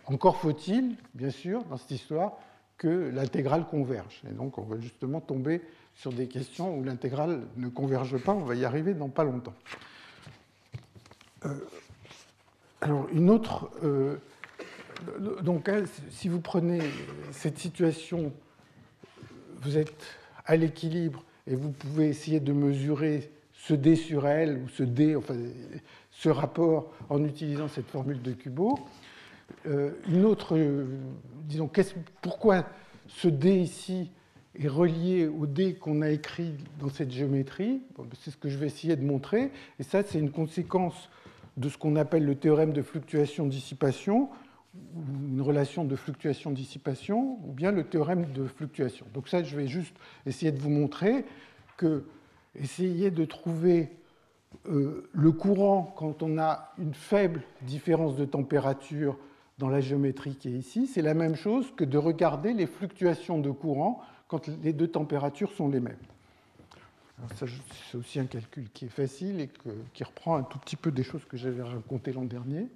A: Encore faut-il, bien sûr, dans cette histoire, que l'intégrale converge. Et donc, on va justement tomber sur des questions où l'intégrale ne converge pas. On va y arriver dans pas longtemps. Alors, une autre... donc, si vous prenez cette situation, vous êtes à l'équilibre et vous pouvez essayer de mesurer ce D sur L, ou ce D, enfin, ce rapport en utilisant cette formule de Kubo. Une autre, disons, pourquoi ce D ici est relié au D qu'on a écrit dans cette géométrie? C'est ce que je vais essayer de montrer. Et ça, c'est une conséquence de ce qu'on appelle le théorème de fluctuation-dissipation, ou une relation de fluctuation-dissipation, ou bien le théorème de fluctuation. Donc ça, je vais juste essayer de vous montrer que essayer de trouver le courant quand on a une faible différence de température dans la géométrie qui est ici, c'est la même chose que de regarder les fluctuations de courant quand les deux températures sont les mêmes. C'est aussi un calcul qui est facile et qui reprend un tout petit peu des choses que j'avais racontées l'an dernier.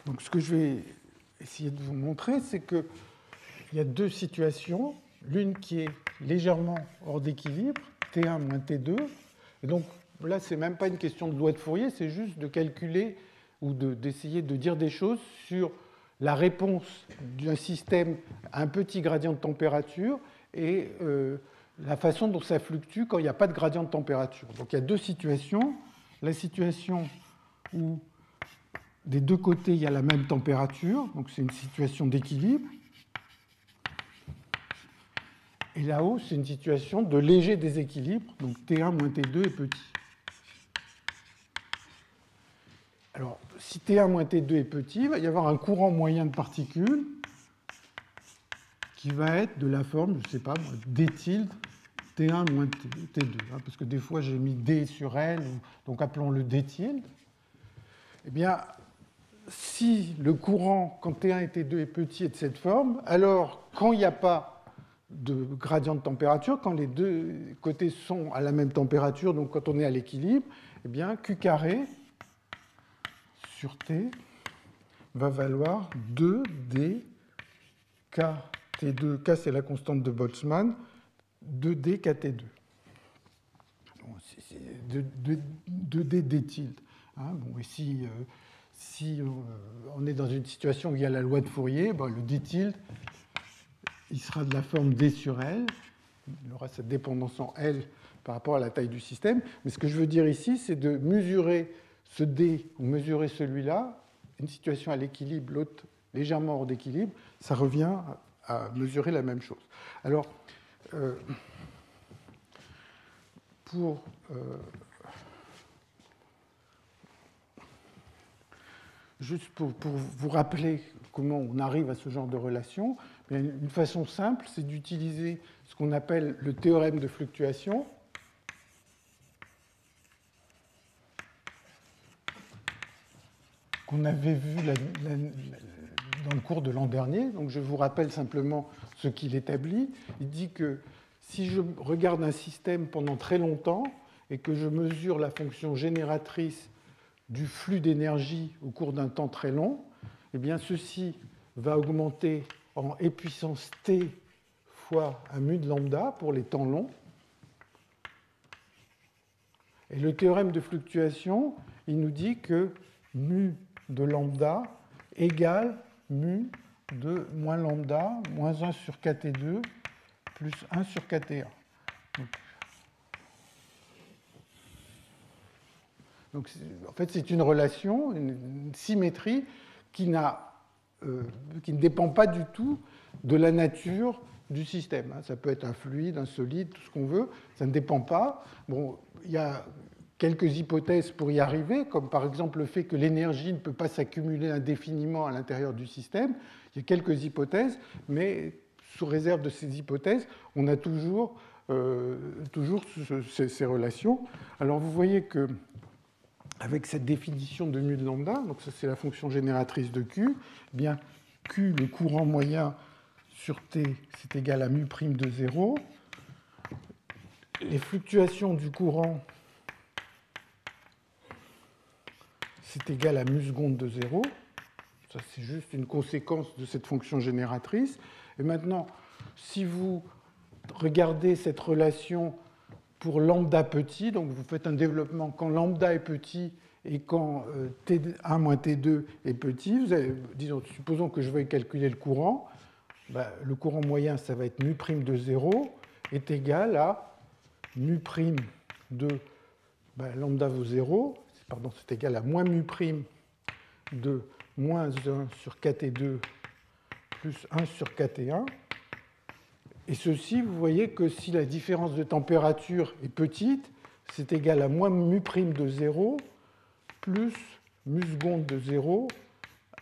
A: Donc, ce que je vais essayer de vous montrer, c'est qu'il y a deux situations. L'une qui est légèrement hors d'équilibre, T1 moins T2. Et donc, là, ce n'est même pas une question de loi de Fourier, c'est juste de calculer ou d'essayer de dire des choses sur la réponse d'un système à un petit gradient de température et la façon dont ça fluctue quand il n'y a pas de gradient de température. Donc, il y a deux situations. La situation où des deux côtés, il y a la même température, donc c'est une situation d'équilibre. Et là-haut, c'est une situation de léger déséquilibre, donc T1 moins T2 est petit. Alors, si T1 moins T2 est petit, il va y avoir un courant moyen de particules qui va être de la forme, je ne sais pas, D tilde T1 moins T2, parce que des fois j'ai mis D sur L, donc appelons-le D tilde. Eh bien, si le courant, quand T1 et T2 est petit, est de cette forme, alors quand il n'y a pas de gradient de température, quand les deux côtés sont à la même température, donc quand on est à l'équilibre, eh bien Q carré sur T va valoir 2D KT2. K, c'est la constante de Boltzmann, 2D KT2. 2D D tilde. Bon, ici, si on est dans une situation où il y a la loi de Fourier, le D tilde, il sera de la forme D sur L. Il aura cette dépendance en L par rapport à la taille du système. Mais ce que je veux dire ici, c'est de mesurer ce D ou mesurer celui-là, une situation à l'équilibre, l'autre légèrement hors d'équilibre, ça revient à mesurer la même chose. Alors, juste pour vous rappeler comment on arrive à ce genre de relation, une façon simple, c'est d'utiliser ce qu'on appelle le théorème de fluctuation. Qu'on avait vu dans le cours de l'an dernier. Donc je vous rappelle simplement ce qu'il établit. Il dit que si je regarde un système pendant très longtemps et que je mesure la fonction génératrice du flux d'énergie au cours d'un temps très long, eh bien ceci va augmenter en e puissance t fois un mu de lambda pour les temps longs. Et le théorème de fluctuation, il nous dit que mu de lambda égale mu de moins lambda moins 1 sur kt2 plus 1 sur kt1. Donc en fait, c'est une relation, une symétrie qui ne dépend pas du tout de la nature du système. Ça peut être un fluide, un solide, tout ce qu'on veut, ça ne dépend pas. Bon, il y a quelques hypothèses pour y arriver, comme par exemple le fait que l'énergie ne peut pas s'accumuler indéfiniment à l'intérieur du système. Il y a quelques hypothèses, mais sous réserve de ces hypothèses, on a toujours ces relations. Alors vous voyez que avec cette définition de mu de lambda, donc ça c'est la fonction génératrice de Q, eh bien Q, le courant moyen sur T, c'est égal à mu prime de 0. Les fluctuations du courant, c'est égal à mu seconde de 0. Ça c'est juste une conséquence de cette fonction génératrice. Et maintenant, si vous regardez cette relation pour lambda petit, donc vous faites un développement quand lambda est petit et quand T1 moins T2 est petit, vous avez, disons, supposons que je veuille calculer le courant, ben, le courant moyen, ça va être mu' de 0 est égal à mu' de ben, lambda vaut 0, pardon, c'est égal à moins mu' de moins 1 sur kT2 plus 1 sur kT1. Et ceci, vous voyez que si la différence de température est petite, c'est égal à moins mu' de 0 plus mu seconde de 0,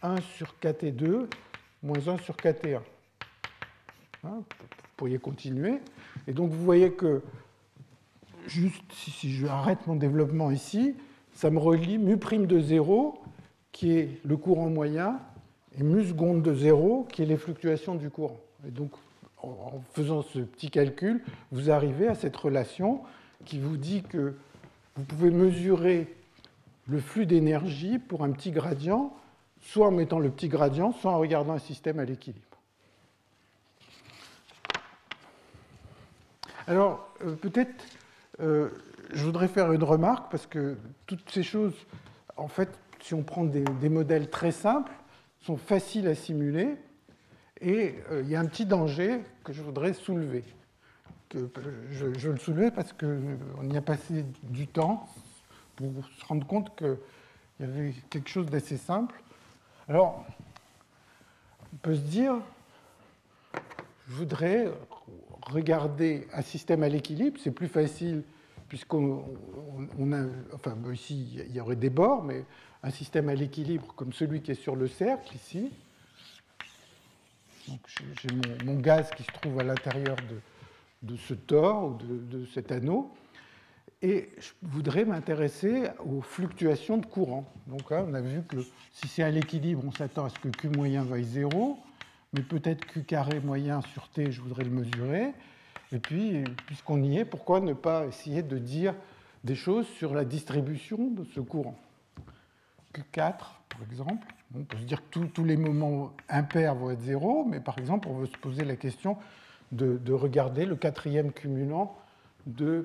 A: 1 sur kT2 moins 1 sur kT1. Hein, vous pourriez continuer. Et donc vous voyez que, juste si je arrête mon développement ici, ça me relie mu' de 0, qui est le courant moyen, et mu seconde de 0, qui est les fluctuations du courant. Et donc, en faisant ce petit calcul, vous arrivez à cette relation qui vous dit que vous pouvez mesurer le flux d'énergie pour un petit gradient, soit en mettant le petit gradient, soit en regardant un système à l'équilibre. Alors, peut-être, je voudrais faire une remarque, parce que toutes ces choses, en fait, si on prend des modèles très simples, sont faciles à simuler, et il y a un petit danger que je voudrais soulever. Je le soulevais parce qu'on y a passé du temps pour se rendre compte qu'il y avait quelque chose d'assez simple. Alors, on peut se dire, je voudrais regarder un système à l'équilibre, c'est plus facile puisqu'on a, enfin ici il y aurait des bords, mais un système à l'équilibre comme celui qui est sur le cercle ici. Donc j'ai mon gaz qui se trouve à l'intérieur de ce tore ou de cet anneau. Et je voudrais m'intéresser aux fluctuations de courant. Donc là, on a vu que si c'est à l'équilibre, on s'attend à ce que Q moyen vaille 0, mais peut-être Q carré moyen sur T, je voudrais le mesurer. Et puis, puisqu'on y est, pourquoi ne pas essayer de dire des choses sur la distribution de ce courant? Q4, par exemple, on peut se dire que tous les moments impairs vont être 0, mais par exemple, on veut se poser la question de regarder le quatrième cumulant du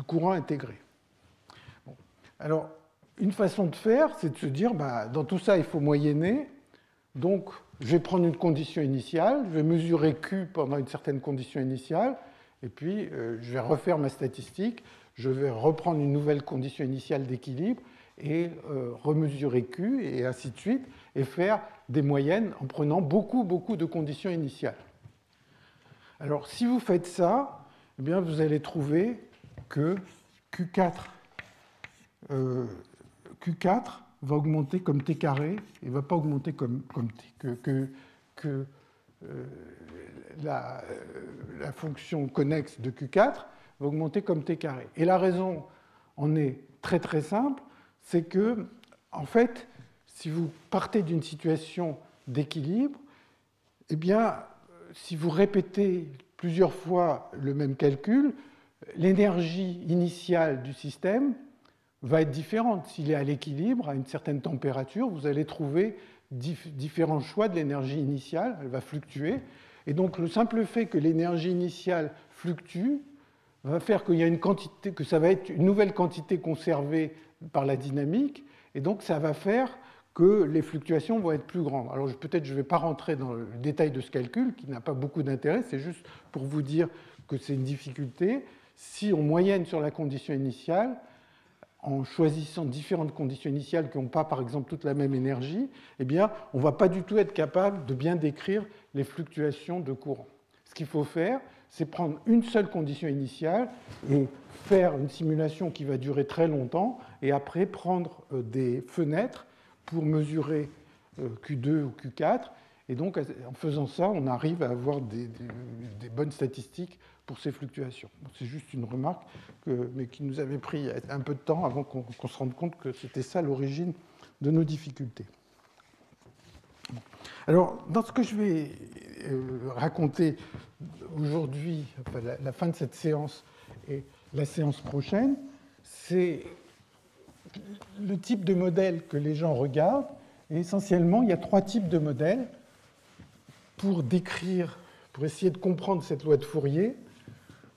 A: courant intégré. Bon. Alors, une façon de faire, c'est de se dire, bah, dans tout ça, il faut moyenner. Donc, je vais prendre une condition initiale, je vais mesurer Q pendant une certaine condition initiale, et puis je vais refaire ma statistique, je vais reprendre une nouvelle condition initiale d'équilibre et remesurer Q, et ainsi de suite, et faire des moyennes en prenant beaucoup de conditions initiales. Alors, si vous faites ça, eh bien, vous allez trouver que Q4 va augmenter comme T carré et ne va pas augmenter comme T. La fonction connexe de Q4 va augmenter comme T carré. Et la raison en est très simple, c'est que, en fait, si vous partez d'une situation d'équilibre, eh bien, si vous répétez plusieurs fois le même calcul, l'énergie initiale du système va être différente. S'il est à l'équilibre, à une certaine température, vous allez trouver différents choix de l'énergie initiale, elle va fluctuer. Et donc le simple fait que l'énergie initiale fluctue va faire qu'il y a une quantité, que ça va être une nouvelle quantité conservée par la dynamique, et donc ça va faire que les fluctuations vont être plus grandes. Alors peut-être je ne vais pas rentrer dans le détail de ce calcul, qui n'a pas beaucoup d'intérêt, c'est juste pour vous dire que c'est une difficulté. Si on moyenne sur la condition initiale, en choisissant différentes conditions initiales qui n'ont pas, par exemple, toute la même énergie, eh bien, on ne va pas du tout être capable de bien décrire les fluctuations de courant. Ce qu'il faut faire, c'est prendre une seule condition initiale et faire une simulation qui va durer très longtemps, et après prendre des fenêtres pour mesurer Q2 ou Q4. Et donc, en faisant ça, on arrive à avoir des bonnes statistiques pour ces fluctuations. C'est juste une remarque, mais qui nous avait pris un peu de temps avant qu'on se rende compte que c'était ça l'origine de nos difficultés. Alors, dans ce que je vais raconter aujourd'hui, enfin, la fin de cette séance et la séance prochaine, c'est le type de modèle que les gens regardent, Et essentiellement, il y a trois types de modèles pour décrire, pour essayer de comprendre cette loi de Fourier.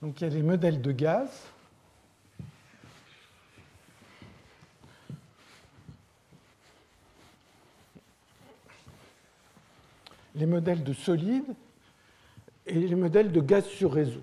A: Donc il y a les modèles de gaz, les modèles de solides et les modèles de gaz sur réseau.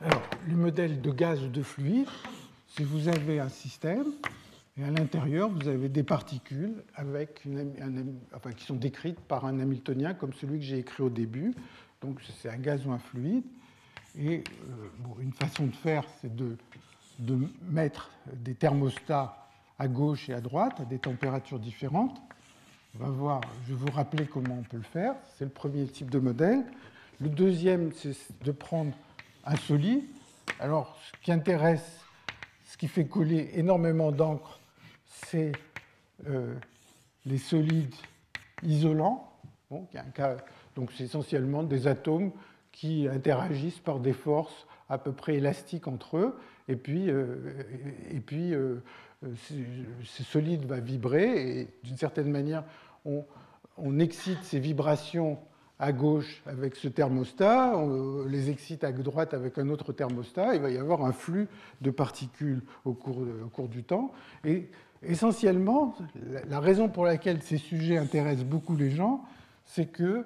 A: Alors, le modèle de gaz ou de fluide, si vous avez un système, et à l'intérieur, vous avez des particules avec qui sont décrites par un Hamiltonien comme celui que j'ai écrit au début. Donc, c'est un gaz ou un fluide. Et une façon de faire, c'est de mettre des thermostats à gauche et à droite, à des températures différentes. On va voir, je vais vous rappeler comment on peut le faire. C'est le premier type de modèle. Le deuxième, c'est de prendre un solide. Alors, ce qui intéresse, ce qui fait coller énormément d'encre, c'est les solides isolants. Donc, c'est essentiellement des atomes qui interagissent par des forces à peu près élastiques entre eux. Et puis ce solide va vibrer. Et d'une certaine manière, on excite ces vibrations à gauche avec ce thermostat, on les excite à droite avec un autre thermostat, il va y avoir un flux de particules au cours du temps. Et essentiellement, la raison pour laquelle ces sujets intéressent beaucoup les gens, c'est que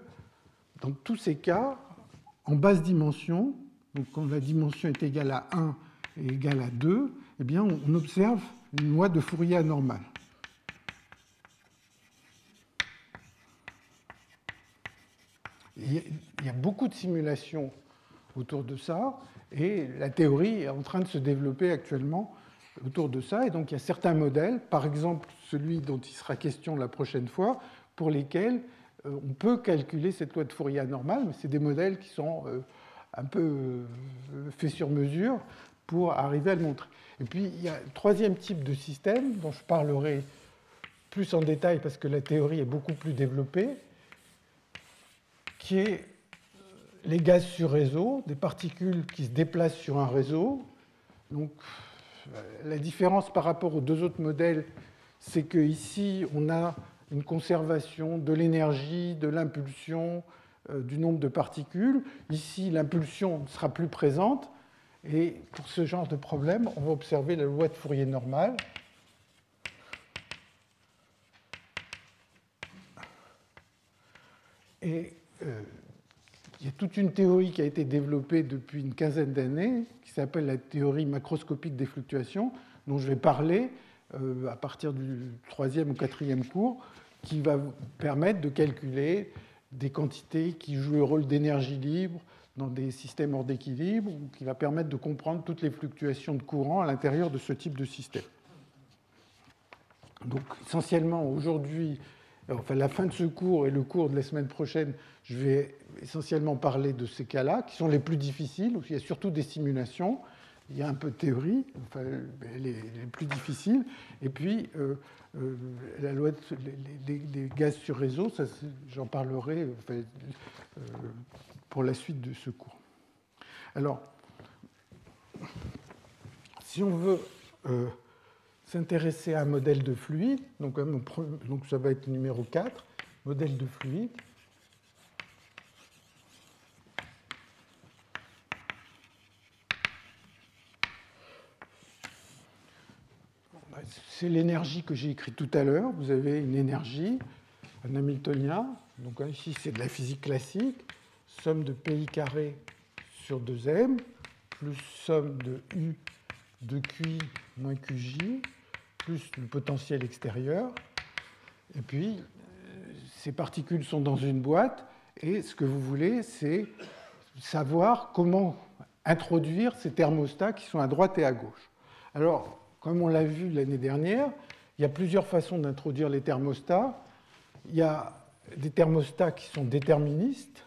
A: dans tous ces cas, en basse dimension, donc quand la dimension est égale à 1 et égale à 2, eh bien, on observe une loi de Fourier anormale. Il y a beaucoup de simulations autour de ça, et la théorie est en train de se développer actuellement autour de ça. Et donc, il y a certains modèles, par exemple celui dont il sera question la prochaine fois, pour lesquels on peut calculer cette loi de Fourier anormale, mais c'est des modèles qui sont un peu faits sur mesure pour arriver à le montrer. Et puis, il y a le troisième type de système, dont je parlerai plus en détail parce que la théorie est beaucoup plus développée, qui est les gaz sur réseau, des particules qui se déplacent sur un réseau. Donc, la différence par rapport aux deux autres modèles, c'est qu'ici, on a une conservation de l'énergie, de l'impulsion, du nombre de particules. Ici, l'impulsion sera plus présente. Et pour ce genre de problème, on va observer la loi de Fourier normale. Et il y a toute une théorie qui a été développée depuis une quinzaine d'années, qui s'appelle la théorie macroscopique des fluctuations, dont je vais parler à partir du 3e ou 4e cours, qui va vous permettre de calculer des quantités qui jouent le rôle d'énergie libre dans des systèmes hors d'équilibre, ou qui va permettre de comprendre toutes les fluctuations de courant à l'intérieur de ce type de système. Donc, essentiellement, aujourd'hui, enfin, la fin de ce cours et le cours de la semaine prochaine, je vais essentiellement parler de ces cas-là, qui sont les plus difficiles, où il y a surtout des simulations, il y a un peu de théorie, enfin, les plus difficiles, et puis la loi des gaz sur réseau, j'en parlerai enfin, pour la suite de ce cours. Alors, si on veut s'intéresser à un modèle de fluide, donc ça va être numéro 4, modèle de fluide. C'est l'énergie que j'ai écrite tout à l'heure. Vous avez une énergie, un Hamiltonien. Donc ici, c'est de la physique classique. Somme de pi carré sur 2m, plus somme de U de QI moins QJ, plus le potentiel extérieur. Et puis, ces particules sont dans une boîte. Et ce que vous voulez, c'est savoir comment introduire ces thermostats qui sont à droite et à gauche. Alors, comme on l'a vu l'année dernière, il y a plusieurs façons d'introduire les thermostats. Il y a des thermostats qui sont déterministes.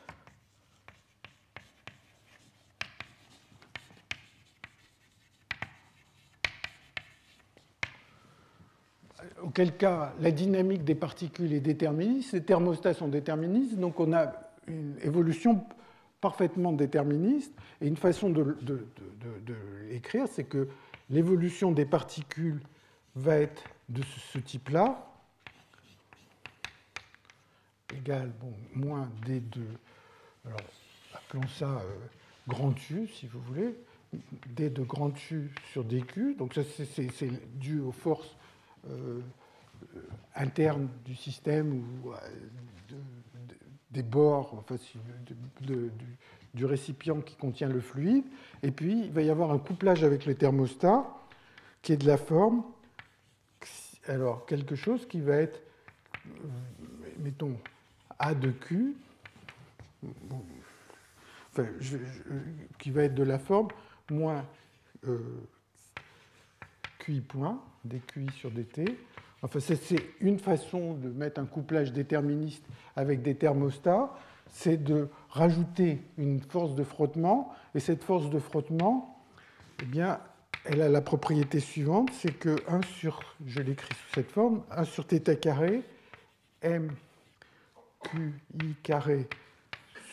A: auquel cas la dynamique des particules est déterministe, les thermostats sont déterministes, donc on a une évolution parfaitement déterministe. Et une façon de l'écrire, c'est que l'évolution des particules va être de ce type-là, égale moins D2, alors appelons ça grand U si vous voulez, D de grand U sur DQ, donc ça c'est dû aux forces internes du système ou des bords, enfin, du récipient qui contient le fluide, et puis il va y avoir un couplage avec le thermostat qui est de la forme, alors quelque chose qui va être, mettons, A de Q, enfin, qui va être de la forme moins QI point, dQi sur dt. Enfin, c'est une façon de mettre un couplage déterministe avec des thermostats, c'est de rajouter une force de frottement, et cette force de frottement, eh bien, elle a la propriété suivante, c'est que 1 sur, je l'écris sous cette forme, 1 sur θ carré, m QI carré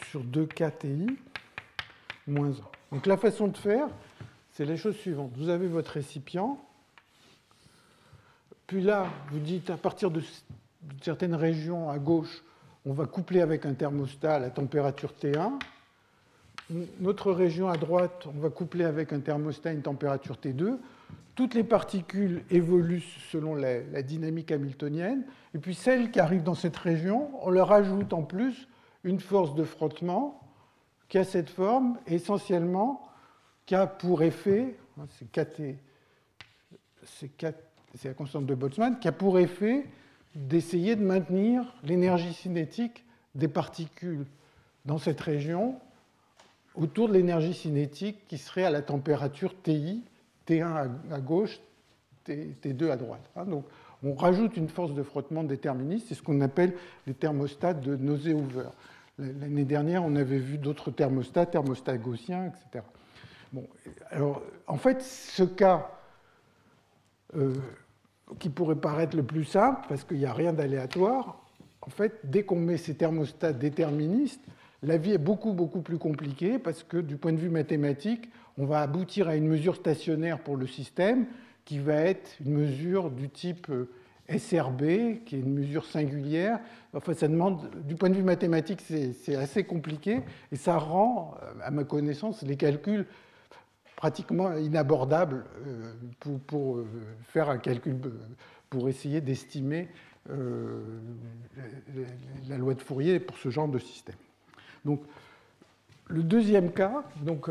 A: sur 2KTI moins 1. Donc la façon de faire, c'est les choses suivantes. Vous avez votre récipient, puis là, vous dites à partir de certaines régions à gauche, on va coupler avec un thermostat à la température T1. Notre région à droite, on va coupler avec un thermostat à une température T2. Toutes les particules évoluent selon la dynamique hamiltonienne. Et puis celles qui arrivent dans cette région, on leur ajoute en plus une force de frottement qui a cette forme, essentiellement, qui a pour effet, c'est KT, c'est la constante de Boltzmann, qui a pour effet d'essayer de maintenir l'énergie cinétique des particules dans cette région autour de l'énergie cinétique qui serait à la température TI, T1 à gauche, T2 à droite. Donc, on rajoute une force de frottement déterministe, c'est ce qu'on appelle les thermostats de Nosé-Hoover. L'année dernière, on avait vu d'autres thermostats gaussiens, etc. Bon, alors, en fait, ce cas qui pourrait paraître le plus simple, parce qu'il n'y a rien d'aléatoire, en fait, dès qu'on met ces thermostats déterministes, la vie est beaucoup, beaucoup plus compliquée, parce que du point de vue mathématique, on va aboutir à une mesure stationnaire pour le système, qui va être une mesure du type SRB, qui est une mesure singulière. Enfin, ça demande, du point de vue mathématique, c'est assez compliqué, et ça rend, à ma connaissance, les calculs pratiquement inabordables pour faire un calcul, pour essayer d'estimer la loi de Fourier pour ce genre de système. Donc, le deuxième cas, donc,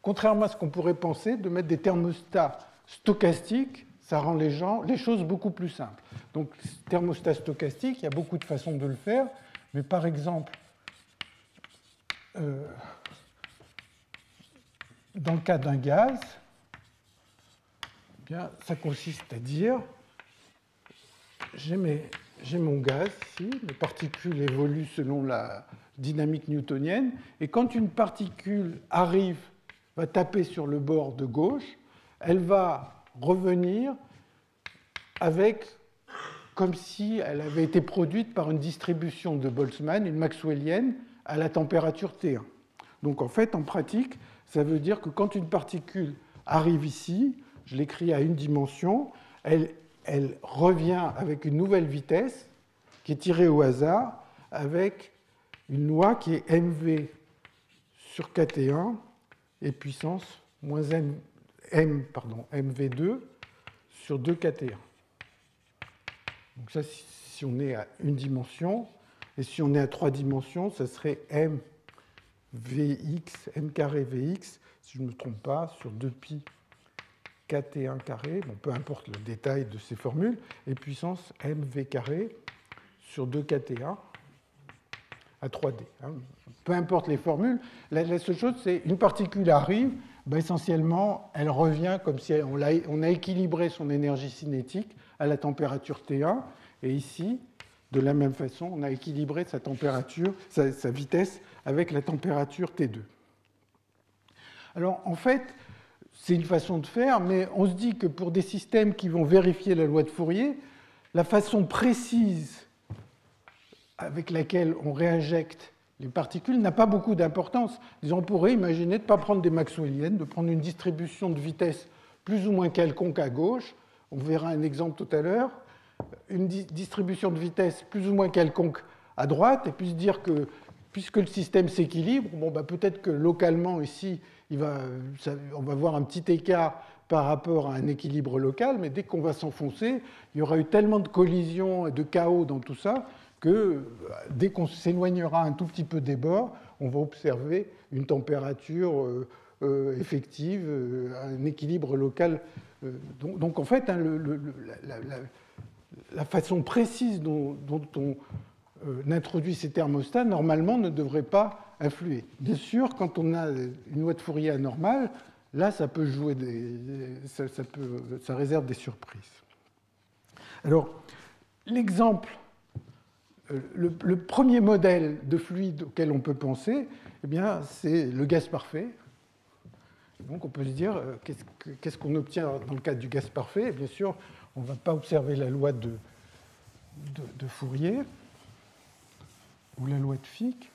A: contrairement à ce qu'on pourrait penser, de mettre des thermostats stochastiques, ça rend les choses beaucoup plus simples. Donc, thermostat stochastique, il y a beaucoup de façons de le faire, mais par exemple, dans le cas d'un gaz, eh bien, ça consiste à dire, j'ai mon gaz ici, les particules évoluent selon la dynamique newtonienne, et quand une particule arrive, va taper sur le bord de gauche, elle va revenir avec, comme si elle avait été produite par une distribution de Boltzmann, une maxwellienne, à la température T1. Donc en fait, en pratique, ça veut dire que quand une particule arrive ici, je l'écris à une dimension, elle revient avec une nouvelle vitesse qui est tirée au hasard avec une loi qui est mv sur kt1 et puissance moins mv2 sur 2kt1. Donc ça, si on est à une dimension, et si on est à 3 dimensions, ça serait m carré vx, si je ne me trompe pas, sur 2pi kt1 carré, bon, peu importe le détail de ces formules, et puissance mv carré sur 2kt1 à 3D. Peu importe les formules, la seule chose, c'est une particule arrive, essentiellement, elle revient comme si on a équilibré son énergie cinétique à la température T1, et ici, de la même façon, on a équilibré sa température, sa vitesse avec la température T2. Alors, en fait, c'est une façon de faire, mais on se dit que pour des systèmes qui vont vérifier la loi de Fourier, la façon précise avec laquelle on réinjecte les particules n'a pas beaucoup d'importance. Disons, on pourrait imaginer de ne pas prendre des maxwelliennes, de prendre une distribution de vitesse plus ou moins quelconque à gauche. On verra un exemple tout à l'heure. Une distribution de vitesse plus ou moins quelconque à droite, et puis se dire que puisque le système s'équilibre, bon, bah, peut-être que localement ici, on va voir un petit écart par rapport à un équilibre local, mais dès qu'on va s'enfoncer, il y aura eu tellement de collisions et de chaos dans tout ça que dès qu'on s'éloignera un tout petit peu des bords, on va observer une température effective, un équilibre local. Donc en fait, hein, la façon précise dont on introduit ces thermostats, normalement, ne devrait pas influer. Bien sûr, quand on a une loi de Fourier anormale, là, ça peut jouer ça réserve des surprises. Alors, l'exemple, le premier modèle de fluide auquel on peut penser, eh bien, c'est le gaz parfait. Donc, on peut se dire, qu'est-ce qu'on obtient dans le cadre du gaz parfait? Et bien sûr, on ne va pas observer la loi de Fourier ou la loi de Fick.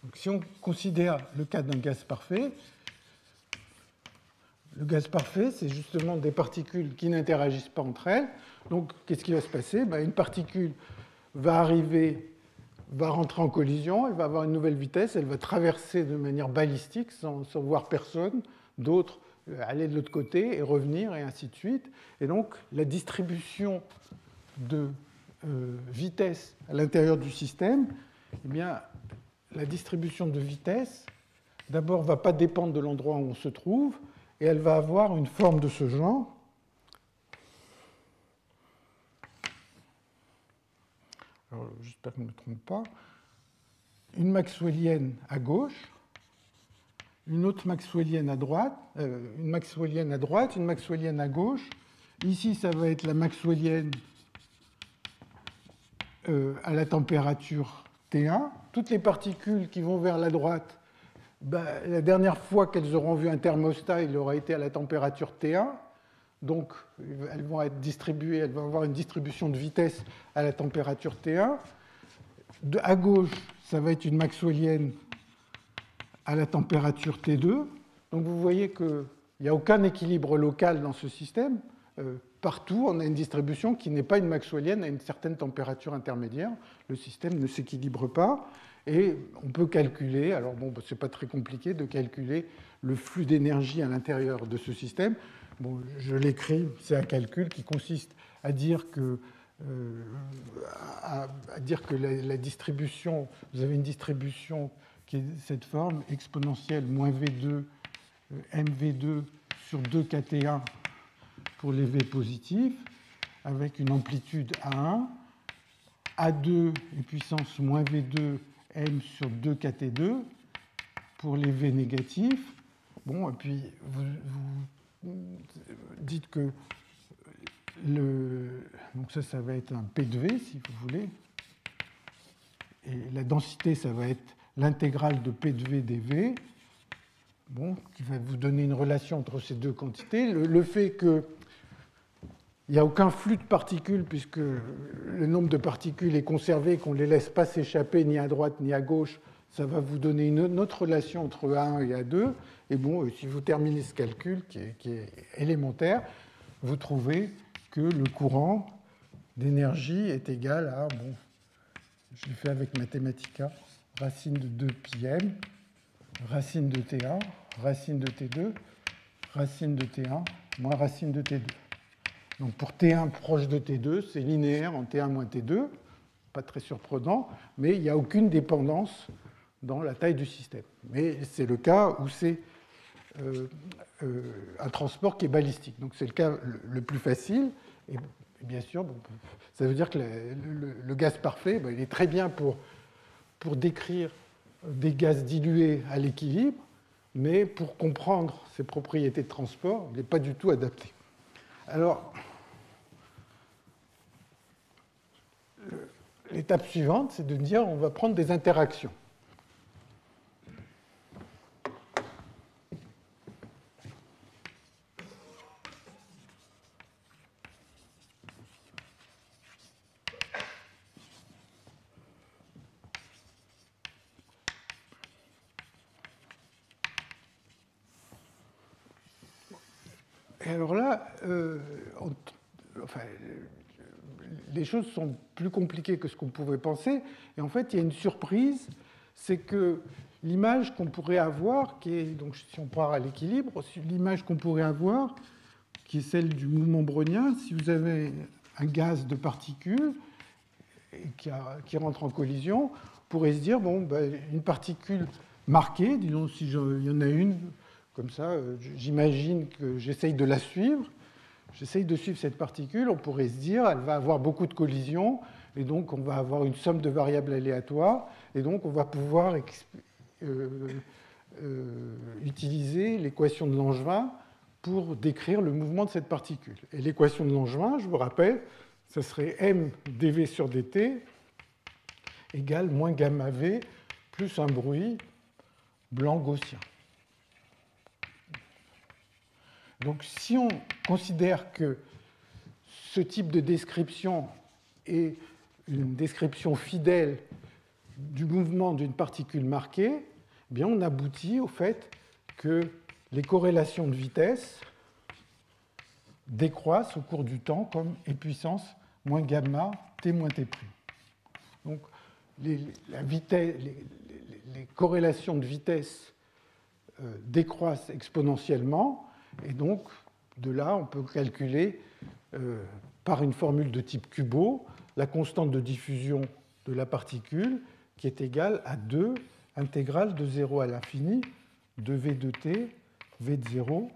A: Donc, si on considère le cas d'un gaz parfait, le gaz parfait, c'est justement des particules qui n'interagissent pas entre elles. Donc, qu'est-ce qui va se passer? Une particule va arriver, va rentrer en collision, elle va avoir une nouvelle vitesse, elle va traverser de manière balistique sans voir personne, d'autres aller de l'autre côté et revenir, et ainsi de suite. Et donc, la distribution de vitesse à l'intérieur du système, eh bien, la distribution de vitesse, d'abord, ne va pas dépendre de l'endroit où on se trouve, et elle va avoir une forme de ce genre. Alors, j'espère que je ne me trompe pas. Une maxwellienne à gauche, une autre maxwellienne à droite, une maxwellienne à droite, une maxwellienne à gauche. Ici, ça va être la maxwellienne à la température T1. Toutes les particules qui vont vers la droite, la dernière fois qu'elles auront vu un thermostat, il aura été à la température T1. Donc, elles vont être distribuées, elles vont avoir une distribution de vitesse à la température T1. À gauche, ça va être une maxwellienne à la température T2. Donc, vous voyez qu'il n'y a aucun équilibre local dans ce système. Partout, on a une distribution qui n'est pas une maxwellienne à une certaine température intermédiaire. Le système ne s'équilibre pas. Et on peut calculer, alors bon, ce n'est pas très compliqué de calculer le flux d'énergie à l'intérieur de ce système. Bon, je l'écris, c'est un calcul qui consiste à dire que, la distribution, vous avez une distribution qui est cette forme, exponentielle moins V2, mV2 sur 2kT1 pour les V positifs, avec une amplitude A1, A2 et puissance moins V2 m sur 2kT2 pour les V négatifs. Bon, et puis vous dites que donc ça va être un P de V, si vous voulez. Et la densité, ça va être l'intégrale de P de V dV, bon, qui va vous donner une relation entre ces deux quantités. Le fait qu'il n'y a aucun flux de particules, puisque le nombre de particules est conservé, qu'on ne les laisse pas s'échapper ni à droite ni à gauche, ça va vous donner une autre relation entre A1 et A2. Et bon, si vous terminez ce calcul, qui est élémentaire, vous trouvez que le courant d'énergie est égal à, bon, je l'ai fait avec Mathematica, racine de 2 πm, racine de T1, racine de T2, racine de T1, moins racine de T2. Donc pour T1 proche de T2, c'est linéaire en T1 moins T2, pas très surprenant, mais il n'y a aucune dépendance dans la taille du système. Mais c'est le cas où c'est un transport qui est balistique. Donc c'est le cas le plus facile. Et bien sûr, ça veut dire que le gaz parfait, il est très bien pour décrire des gaz dilués à l'équilibre, mais pour comprendre ses propriétés de transport, il n'est pas du tout adapté. Alors, l'étape suivante, c'est de dire on va prendre des interactions. Et alors là, les choses sont plus compliquées que ce qu'on pouvait penser. Et en fait, il y a une surprise, c'est que l'image qu'on pourrait avoir, qui est, donc si on part à l'équilibre, l'image qu'on pourrait avoir, qui est celle du mouvement brownien, si vous avez un gaz de particules qui rentre en collision, on pourrait se dire, bon, ben, une particule marquée, disons si il y en a une, comme ça, j'imagine que j'essaye de la suivre, j'essaye de suivre cette particule, on pourrait se dire, elle va avoir beaucoup de collisions, et donc on va avoir une somme de variables aléatoires, et donc on va pouvoir utiliser l'équation de Langevin pour décrire le mouvement de cette particule. Et l'équation de Langevin, je vous rappelle, ce serait m dv sur dt égale moins gamma v plus un bruit blanc gaussien. Donc si on considère que ce type de description est une description fidèle du mouvement d'une particule marquée, eh bien on aboutit au fait que les corrélations de vitesse décroissent au cours du temps comme e puissance moins gamma t moins t'. Donc les corrélations de vitesse décroissent exponentiellement, et donc de là on peut calculer par une formule de type Kubo la constante de diffusion de la particule qui est égale à 2 intégrale de 0 à l'infini de v de t, v de 0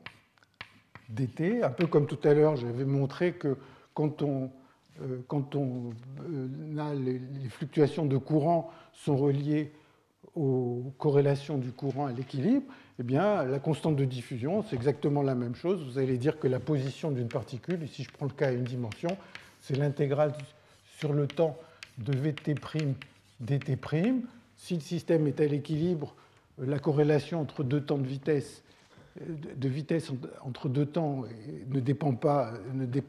A: dt, un peu comme tout à l'heure, j'avais montré que quand on a les fluctuations de courant sont reliées aux corrélations du courant à l'équilibre, eh bien, la constante de diffusion, c'est exactement la même chose. Vous allez dire que la position d'une particule, ici je prends le cas à une dimension, c'est l'intégrale sur le temps de vt' dt'. Si le système est à l'équilibre, la corrélation entre deux temps de vitesse entre deux temps ne dépend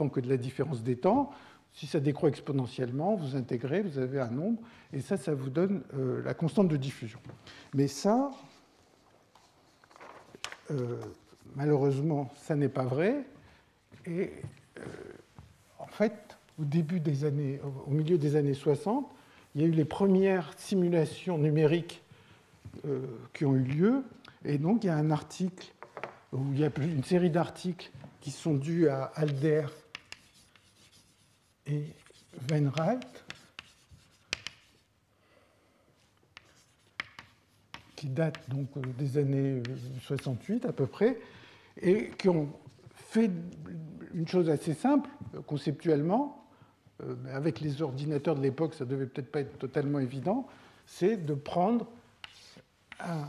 A: que de la différence des temps. Si ça décroît exponentiellement, vous intégrez, vous avez un nombre, et ça vous donne la constante de diffusion. Mais ça, malheureusement, ça n'est pas vrai. Et en fait, au milieu des années 60, il y a eu les premières simulations numériques qui ont eu lieu. Et donc, il y a un article, où il y a une série d'articles qui sont dus à Alder et Wainwright, qui datent donc des années 68 à peu près, et qui ont fait une chose assez simple conceptuellement, mais avec les ordinateurs de l'époque, ça ne devait peut-être pas être totalement évident, c'est de prendre un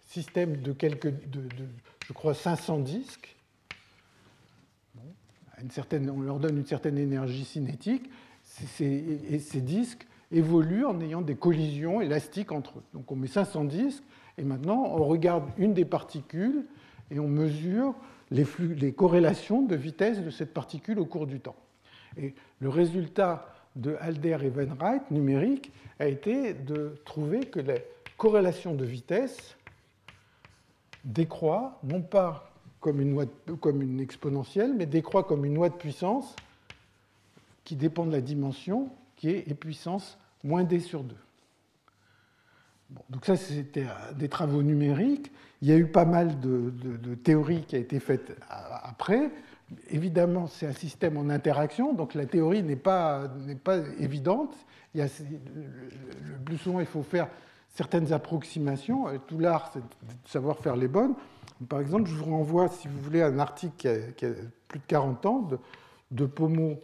A: système de je crois, 500 disques. On leur donne une certaine énergie cinétique, et ces disques évoluent en ayant des collisions élastiques entre eux. Donc on met 500 disques, et maintenant on regarde une des particules, et on mesure les corrélations de vitesse de cette particule au cours du temps. Et le résultat de Alder et Wainwright numérique a été de trouver que la corrélation de vitesse décroît, non pas comme une exponentielle, mais décroît comme une loi de puissance qui dépend de la dimension, qui est e puissance moins d sur 2. Bon, donc ça, c'était des travaux numériques. Il y a eu pas mal de théories qui a été faite après. Évidemment, c'est un système en interaction, donc la théorie n'est pas évidente. Le plus souvent, il faut faire certaines approximations. Tout l'art, c'est de savoir faire les bonnes. Par exemple, je vous renvoie, si vous voulez, à un article qui a plus de 40 ans, de Pommeau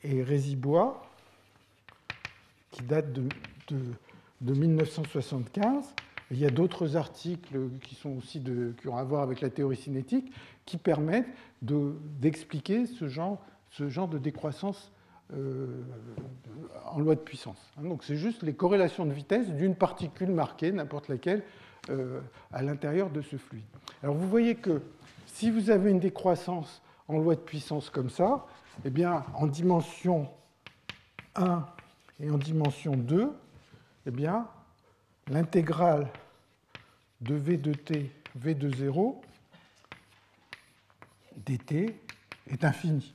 A: et Rézibois, qui date de 1975. Il y a d'autres articles qui ont à voir avec la théorie cinétique, qui permettent d'expliquer ce genre de décroissance en loi de puissance. Donc c'est juste les corrélations de vitesse d'une particule marquée, n'importe laquelle, à l'intérieur de ce fluide. Alors vous voyez que si vous avez une décroissance en loi de puissance comme ça, eh bien en dimension 1 et en dimension 2, eh bien l'intégrale de v de t, v de 0, dt est infini.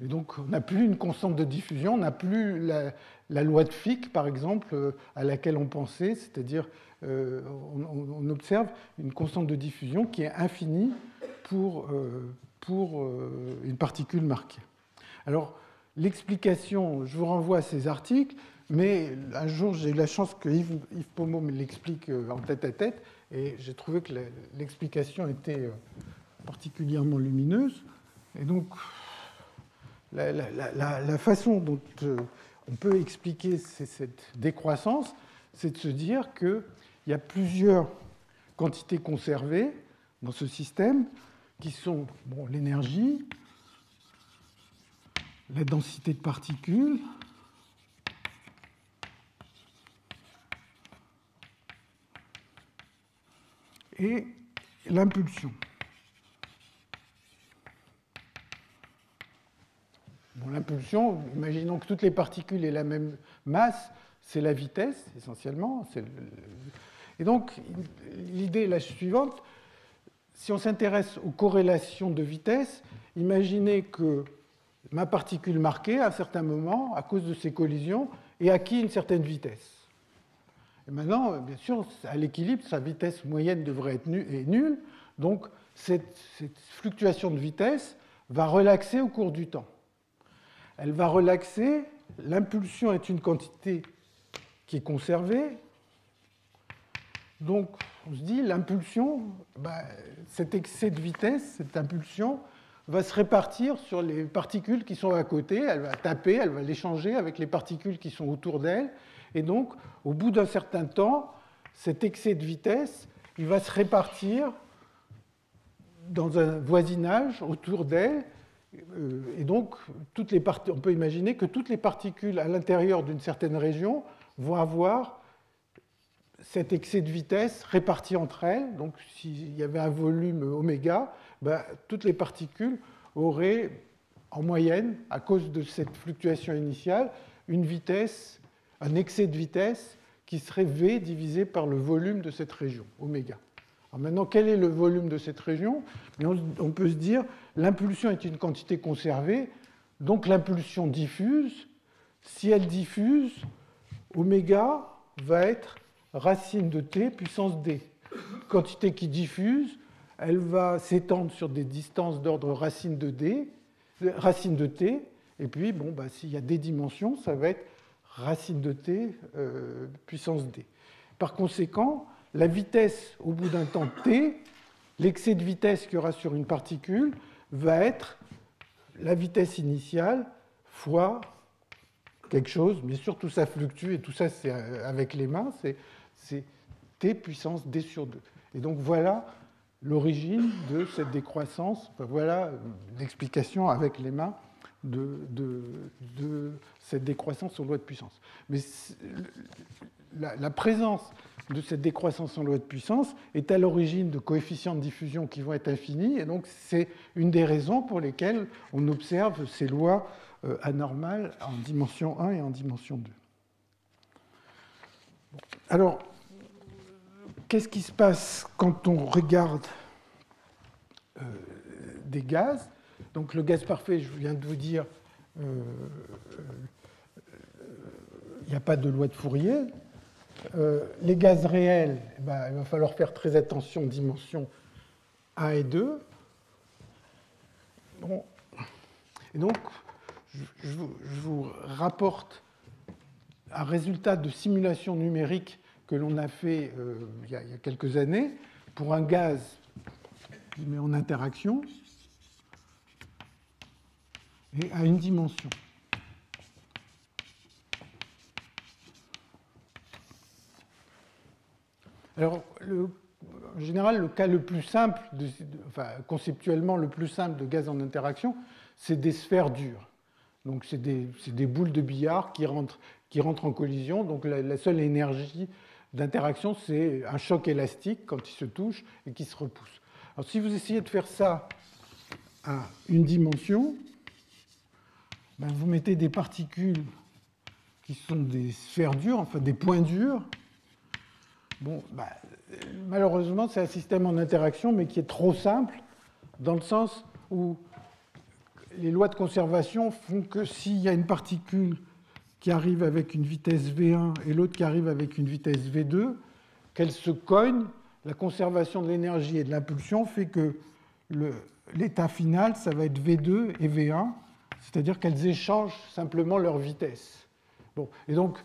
A: Et donc, on n'a plus une constante de diffusion, on n'a plus la loi de Fick, par exemple, à laquelle on pensait, c'est-à-dire on observe une constante de diffusion qui est infinie pour une particule marquée. Alors, l'explication, je vous renvoie à ces articles, mais un jour, j'ai eu la chance que Yves Pommeau me l'explique en tête-à-tête, et j'ai trouvé que l'explication était particulièrement lumineuse. Et donc, la façon dont on peut expliquer cette décroissance, c'est de se dire qu'il y a plusieurs quantités conservées dans ce système qui sont l'énergie, la densité de particules, et l'impulsion. L'impulsion, imaginons que toutes les particules aient la même masse, c'est la vitesse, essentiellement. Et donc, l'idée est la suivante. Si on s'intéresse aux corrélations de vitesse, imaginez que ma particule marquée, à un certain moment, à cause de ces collisions, ait acquis une certaine vitesse. Et maintenant, bien sûr, à l'équilibre, sa vitesse moyenne devrait être nulle. Donc, cette fluctuation de vitesse va relaxer au cours du temps. Elle va relaxer. L'impulsion est une quantité qui est conservée. Donc, on se dit, l'impulsion, cet excès de vitesse, cette impulsion, va se répartir sur les particules qui sont à côté. Elle va taper, elle va l'échanger avec les particules qui sont autour d'elle. Et donc, au bout d'un certain temps, cet excès de vitesse, il va se répartir dans un voisinage autour d'elle. Et donc, on peut imaginer que toutes les particules à l'intérieur d'une certaine région vont avoir cet excès de vitesse réparti entre elles. Donc, s'il y avait un volume oméga, toutes les particules auraient, en moyenne, à cause de cette fluctuation initiale, une vitesse, un excès de vitesse qui serait V divisé par le volume de cette région, oméga. Alors maintenant, quel est le volume de cette région? On peut se dire, l'impulsion est une quantité conservée, donc l'impulsion diffuse. Si elle diffuse, oméga va être racine de t puissance d. Quantité qui diffuse, elle va s'étendre sur des distances d'ordre racine de t, et puis, s'il y a des dimensions, ça va être racine de t puissance d. Par conséquent, la vitesse au bout d'un temps t, l'excès de vitesse qu'il y aura sur une particule, va être la vitesse initiale fois quelque chose. Bien sûr, tout ça fluctue, et tout ça, c'est avec les mains, c'est t puissance d sur 2. Et donc, voilà l'origine de cette décroissance, voilà l'explication avec les mains de cette décroissance en loi de puissance. Mais la présence de cette décroissance en loi de puissance est à l'origine de coefficients de diffusion qui vont être infinis, et donc c'est une des raisons pour lesquelles on observe ces lois anormales en dimension 1 et en dimension 2. Alors, qu'est-ce qui se passe quand on regarde des gaz? Donc le gaz parfait, je viens de vous dire, il n'y a pas de loi de Fourier. Les gaz réels, il va falloir faire très attention aux dimensions 1 et 2. Bon. Et donc, je vous rapporte un résultat de simulation numérique que l'on a fait il y a quelques années pour un gaz qui met en interaction et à une dimension. Alors, en général, le cas le plus simple, conceptuellement le plus simple de gaz en interaction, c'est des sphères dures. Donc, c'est des boules de billard qui rentrent en collision. Donc, la seule énergie d'interaction, c'est un choc élastique quand ils se touchent et qui se repoussent. Alors, si vous essayez de faire ça à une dimension, vous mettez des particules qui sont des sphères dures, enfin des points durs. Bon, malheureusement, c'est un système en interaction, mais qui est trop simple dans le sens où les lois de conservation font que s'il y a une particule qui arrive avec une vitesse V1 et l'autre qui arrive avec une vitesse V2, qu'elles se cognent, la conservation de l'énergie et de l'impulsion fait que l'état final, ça va être V2 et V1, c'est-à-dire qu'elles échangent simplement leur vitesse. Bon, et donc,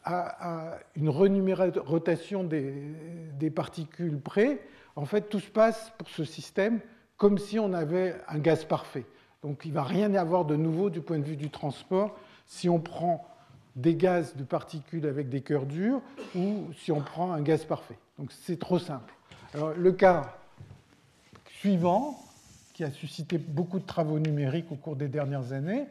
A: à une renumération des particules près, en fait, tout se passe pour ce système comme si on avait un gaz parfait. Donc, il ne va rien y avoir de nouveau du point de vue du transport si on prend des gaz de particules avec des cœurs durs ou si on prend un gaz parfait. Donc, c'est trop simple. Alors, le cas suivant, qui a suscité beaucoup de travaux numériques au cours des dernières années,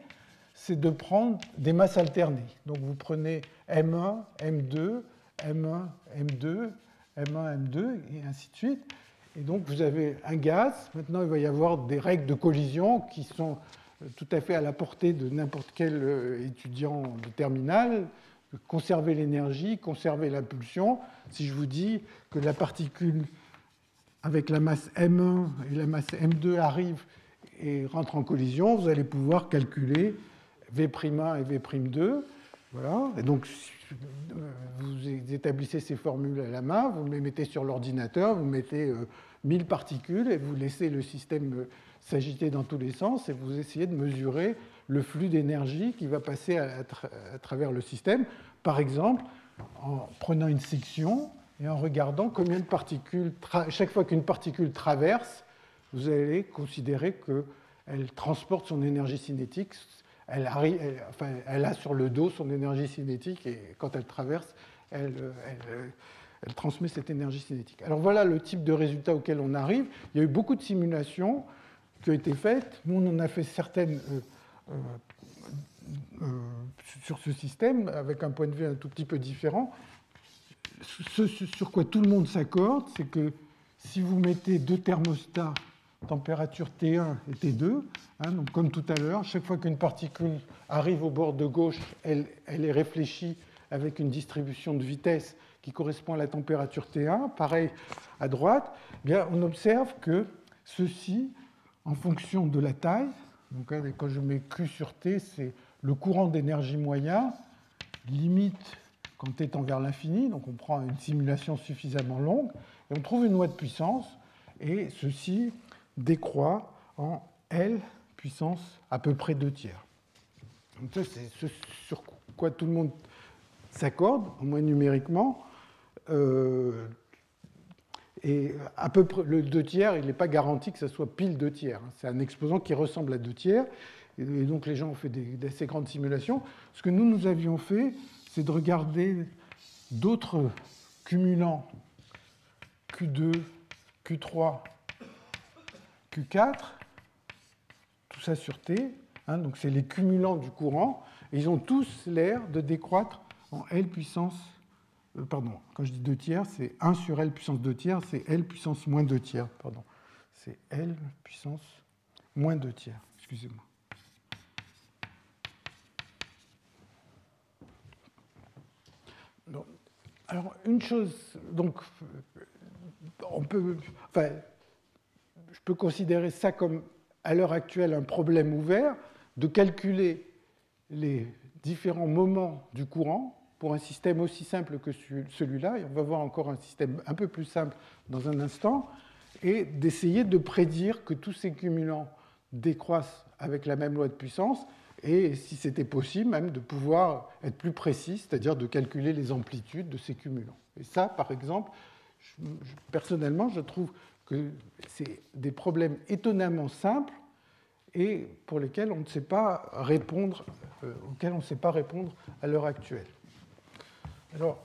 A: c'est de prendre des masses alternées. Donc vous prenez M1, M2, M1, M2, M1, M2, et ainsi de suite. Et donc vous avez un gaz. Maintenant, il va y avoir des règles de collision qui sont tout à fait à la portée de n'importe quel étudiant de terminale. Conserver l'énergie, conserver l'impulsion. Si je vous dis que la particule avec la masse M1 et la masse M2 arrive et rentre en collision, vous allez pouvoir calculer V'1 et V'2. Voilà. Et donc, vous établissez ces formules à la main, vous les mettez sur l'ordinateur, vous mettez 1000 particules et vous laissez le système s'agiter dans tous les sens et vous essayez de mesurer le flux d'énergie qui va passer à travers le système. Par exemple, en prenant une section et en regardant combien de particules, chaque fois qu'une particule traverse, vous allez considérer qu'elle transporte son énergie cinétique. Elle a sur le dos son énergie cinétique et quand elle traverse, elle transmet cette énergie cinétique. Alors voilà le type de résultat auquel on arrive. Il y a eu beaucoup de simulations qui ont été faites. Nous, on en a fait certaines sur ce système avec un point de vue un tout petit peu différent. Ce sur quoi tout le monde s'accorde, c'est que si vous mettez deux thermostats, température T1 et T2, donc comme tout à l'heure, chaque fois qu'une particule arrive au bord de gauche, elle est réfléchie avec une distribution de vitesse qui correspond à la température T1. Pareil à droite, eh bien, on observe que ceci, en fonction de la taille, donc quand je mets Q sur T, c'est le courant d'énergie moyen, limite quand t tend vers l'infini, donc on prend une simulation suffisamment longue, et on trouve une loi de puissance, et ceci décroît en L puissance à peu près 2/3. Donc ça, c'est ce sur quoi tout le monde s'accorde, au moins numériquement, et à peu près, le 2/3, il n'est pas garanti que ça soit pile 2/3. C'est un exposant qui ressemble à 2/3, et donc les gens ont fait d'assez grandes simulations. Ce que nous avions fait, c'est de regarder d'autres cumulants Q2, Q3, Q4, tout ça sur T, donc c'est les cumulants du courant, et ils ont tous l'air de décroître en L puissance, pardon, quand je dis 2/3, c'est 1 sur L puissance 2/3, c'est L puissance moins 2/3, pardon, c'est L puissance moins 2/3, excusez-moi. Alors, une chose, donc, je peux considérer ça comme, à l'heure actuelle, un problème ouvert, de calculer les différents moments du courant pour un système aussi simple que celui-là, et on va voir encore un système un peu plus simple dans un instant, et d'essayer de prédire que tous ces cumulants décroissent avec la même loi de puissance, et si c'était possible, même de pouvoir être plus précis, c'est-à-dire de calculer les amplitudes de ces cumulants. Et ça, par exemple, personnellement, je trouve que c'est des problèmes étonnamment simples et pour lesquels on ne sait pas répondre, auxquels on ne sait pas répondre à l'heure actuelle. Alors,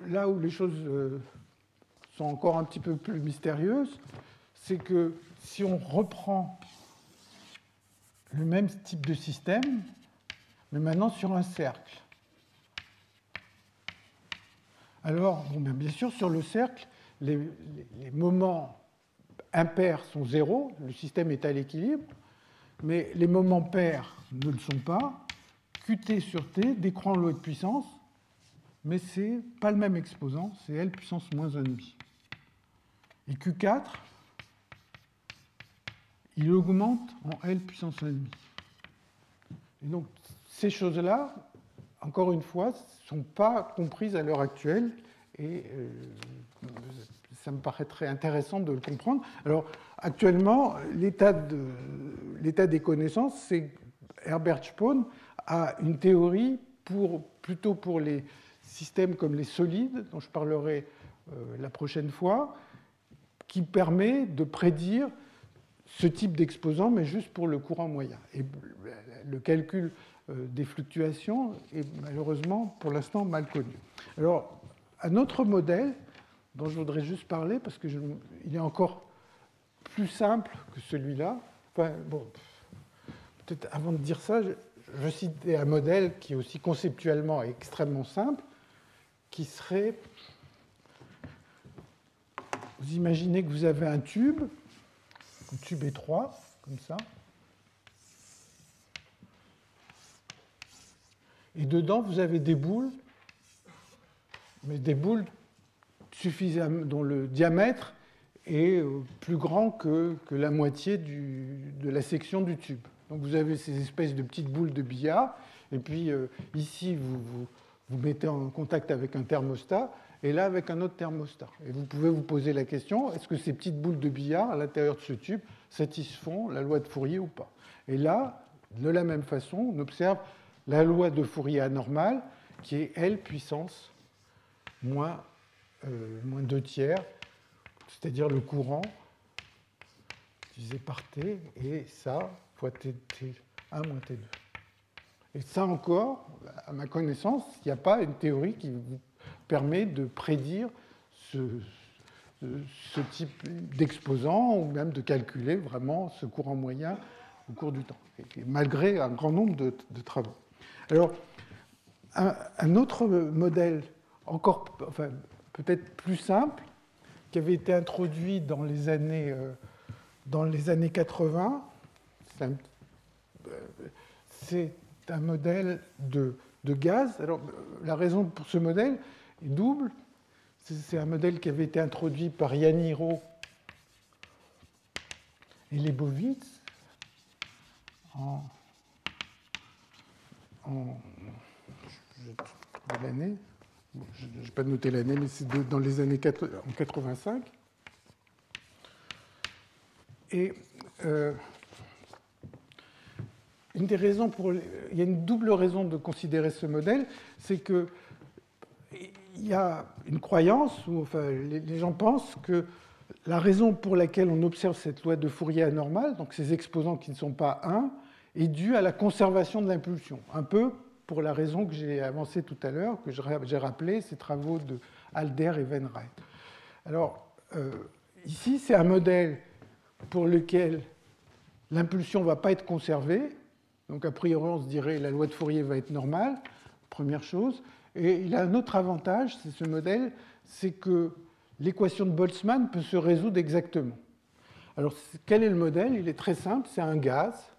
A: là où les choses sont encore un petit peu plus mystérieuses, c'est que si on reprend le même type de système, mais maintenant sur un cercle. Alors, bien sûr, sur le cercle, les moments impairs sont 0, le système est à l'équilibre, mais les moments pairs ne le sont pas. Qt sur T décroît en loi de puissance, mais ce n'est pas le même exposant, c'est L puissance moins 1,5. Et Q4, il augmente en L puissance 1,5. Et donc, ces choses-là, encore une fois, ne sont pas comprises à l'heure actuelle, et ça me paraîtrait intéressant de le comprendre. Alors, actuellement, l'état des connaissances, c'est que Herbert Spohn a une théorie plutôt pour les systèmes comme les solides, dont je parlerai la prochaine fois, qui permet de prédire ce type d'exposant, mais juste pour le courant moyen. Et le calcul des fluctuations est malheureusement pour l'instant mal connu. Alors, un autre modèle dont je voudrais juste parler, parce qu'il est encore plus simple que celui-là. Enfin, bon, peut-être avant de dire ça, je citais un modèle qui est aussi conceptuellement extrêmement simple, qui serait, vous imaginez que vous avez un tube étroit, comme ça, et dedans vous avez des boules, mais des boules suffisamment, dont le diamètre est plus grand que la moitié de la section du tube. Donc vous avez ces espèces de petites boules de billard, et puis ici vous mettez en contact avec un thermostat, et là avec un autre thermostat. Et vous pouvez vous poser la question, est-ce que ces petites boules de billard à l'intérieur de ce tube satisfont la loi de Fourier ou pas? Et là, de la même façon, on observe la loi de Fourier anormale, qui est L puissance moins 2 tiers, c'est-à-dire le courant divisé par T, et ça fois T1 moins T2. Et ça encore, à ma connaissance, il n'y a pas une théorie qui vous permet de prédire ce type d'exposant, ou même de calculer vraiment ce courant moyen au cours du temps, et malgré un grand nombre de travaux. Alors, un autre modèle, encore peut-être plus simple, qui avait été introduit dans les années 80, c'est un modèle de gaz. Alors, la raison pour ce modèle est double. C'est un modèle qui avait été introduit par Yaniro et Leibowitz l'année. Bon, je n'ai pas noté l'année, mais c'est dans les années 85. Et une des raisons il y a une double raison de considérer ce modèle, c'est que il y a une croyance, où enfin, les gens pensent que la raison pour laquelle on observe cette loi de Fourier anormale, donc ces exposants qui ne sont pas 1, est due à la conservation de l'impulsion. Un peu pour la raison que j'ai avancée tout à l'heure, que j'ai rappelé, ces travaux de Alder et Wainwright. Alors, ici, c'est un modèle pour lequel l'impulsion ne va pas être conservée. Donc, a priori, on se dirait que la loi de Fourier va être normale, première chose. Et il a un autre avantage, c'est ce modèle, c'est que l'équation de Boltzmann peut se résoudre exactement. Alors, quel est le modèle? Il est très simple, c'est un gaz.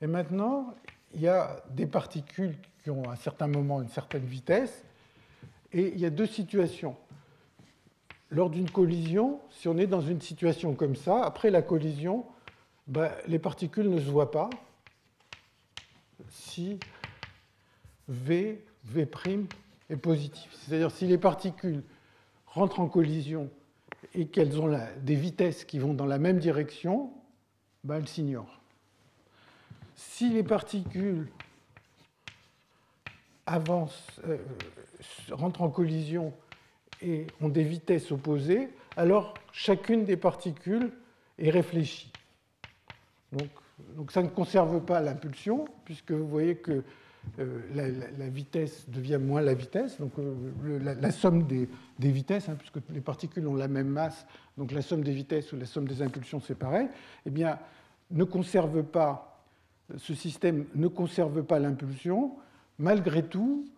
A: Et maintenant, il y a des particules qui ont à un certain moment une certaine vitesse. Et il y a deux situations. Lors d'une collision, si on est dans une situation comme ça, après la collision, les particules ne se voient pas. Si V est positif. C'est-à-dire si les particules rentrent en collision et qu'elles ont des vitesses qui vont dans la même direction, elles s'ignorent. Si les particules rentrent en collision et ont des vitesses opposées, alors chacune des particules est réfléchie. Donc ça ne conserve pas l'impulsion, puisque vous voyez que la vitesse devient moins la vitesse, donc la somme des vitesses, puisque les particules ont la même masse, donc la somme des vitesses ou la somme des impulsions, c'est pareil, eh bien, ce système ne conserve pas l'impulsion. Malgré tout,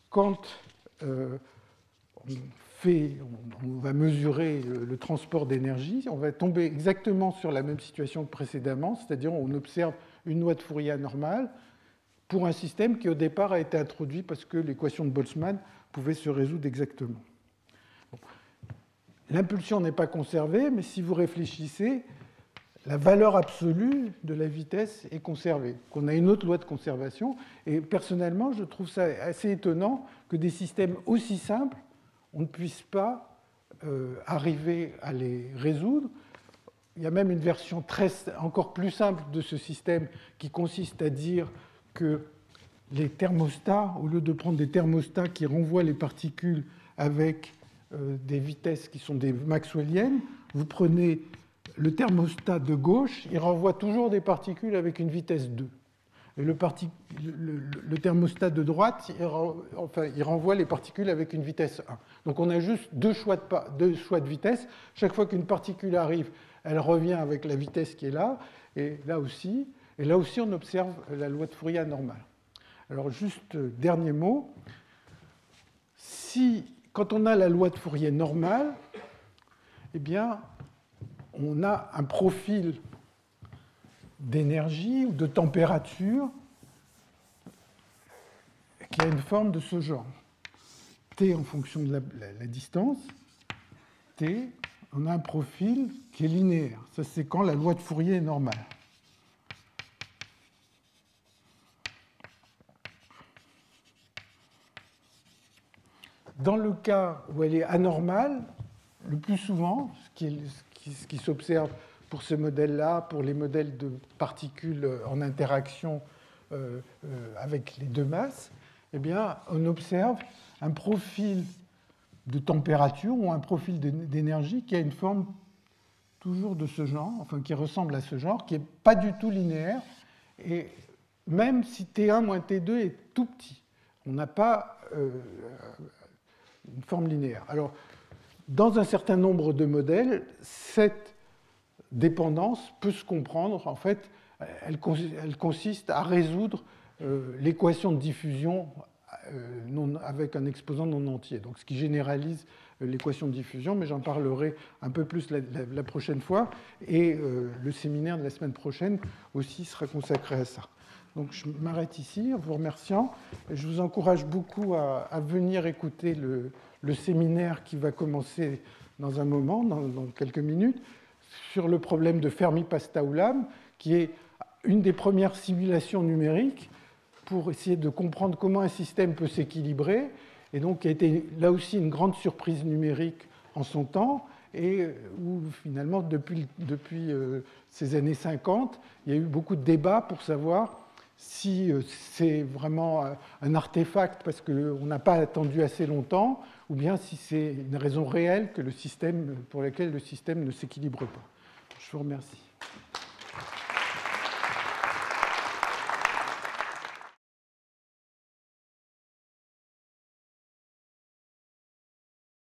A: quand on va mesurer le transport d'énergie, on va tomber exactement sur la même situation que précédemment, c'est-à-dire on observe une loi de Fourier anormale pour un système qui au départ a été introduit parce que l'équation de Boltzmann pouvait se résoudre exactement. Bon. l'impulsion n'est pas conservée, mais si vous réfléchissez, la valeur absolue de la vitesse est conservée. On a une autre loi de conservation. Et personnellement, je trouve ça assez étonnant que des systèmes aussi simples, on ne puisse pas arriver à les résoudre. Il y a même une version encore plus simple de ce système qui consiste à dire que les thermostats, au lieu de prendre des thermostats qui renvoient les particules avec des vitesses qui sont des maxwelliennes, vous prenez le thermostat de gauche, il renvoie toujours des particules avec une vitesse 2. Et le thermostat de droite, il renvoie les particules avec une vitesse 1. Donc on a juste deux choix de vitesse. Chaque fois qu'une particule arrive, elle revient avec la vitesse qui est là, et là aussi on observe la loi de Fourier anormale. Alors juste dernier mot, quand on a la loi de Fourier normale, eh bien, on a un profil d'énergie ou de température qui a une forme de ce genre. T en fonction de la distance, T, on a un profil qui est linéaire. Ça, c'est quand la loi de Fourier est normale. Dans le cas où elle est anormale, le plus souvent, ce qui s'observe pour ce modèle-là, pour les modèles de particules en interaction avec les deux masses, eh bien, on observe un profil de température ou un profil d'énergie qui a une forme toujours de ce genre, enfin qui ressemble à ce genre, qui n'est pas du tout linéaire, et même si T1 moins T2 est tout petit, on n'a pas une forme linéaire. Alors, dans un certain nombre de modèles, cette dépendance peut se comprendre. En fait, elle consiste à résoudre l'équation de diffusion avec un exposant non entier. Donc, ce qui généralise l'équation de diffusion, mais j'en parlerai un peu plus la prochaine fois. Et le séminaire de la semaine prochaine aussi sera consacré à ça. Donc, je m'arrête ici en vous remerciant. Je vous encourage beaucoup à venir écouter le séminaire qui va commencer dans un moment, dans quelques minutes, sur le problème de Fermi-Pastaulam, qui est une des premières simulations numériques pour essayer de comprendre comment un système peut s'équilibrer, et donc qui a été là aussi une grande surprise numérique en son temps, et où finalement, depuis ces années 50, il y a eu beaucoup de débats pour savoir si c'est vraiment un artefact parce qu'on n'a pas attendu assez longtemps, ou bien si c'est une raison réelle pour laquelle le système ne s'équilibre pas. Je vous remercie.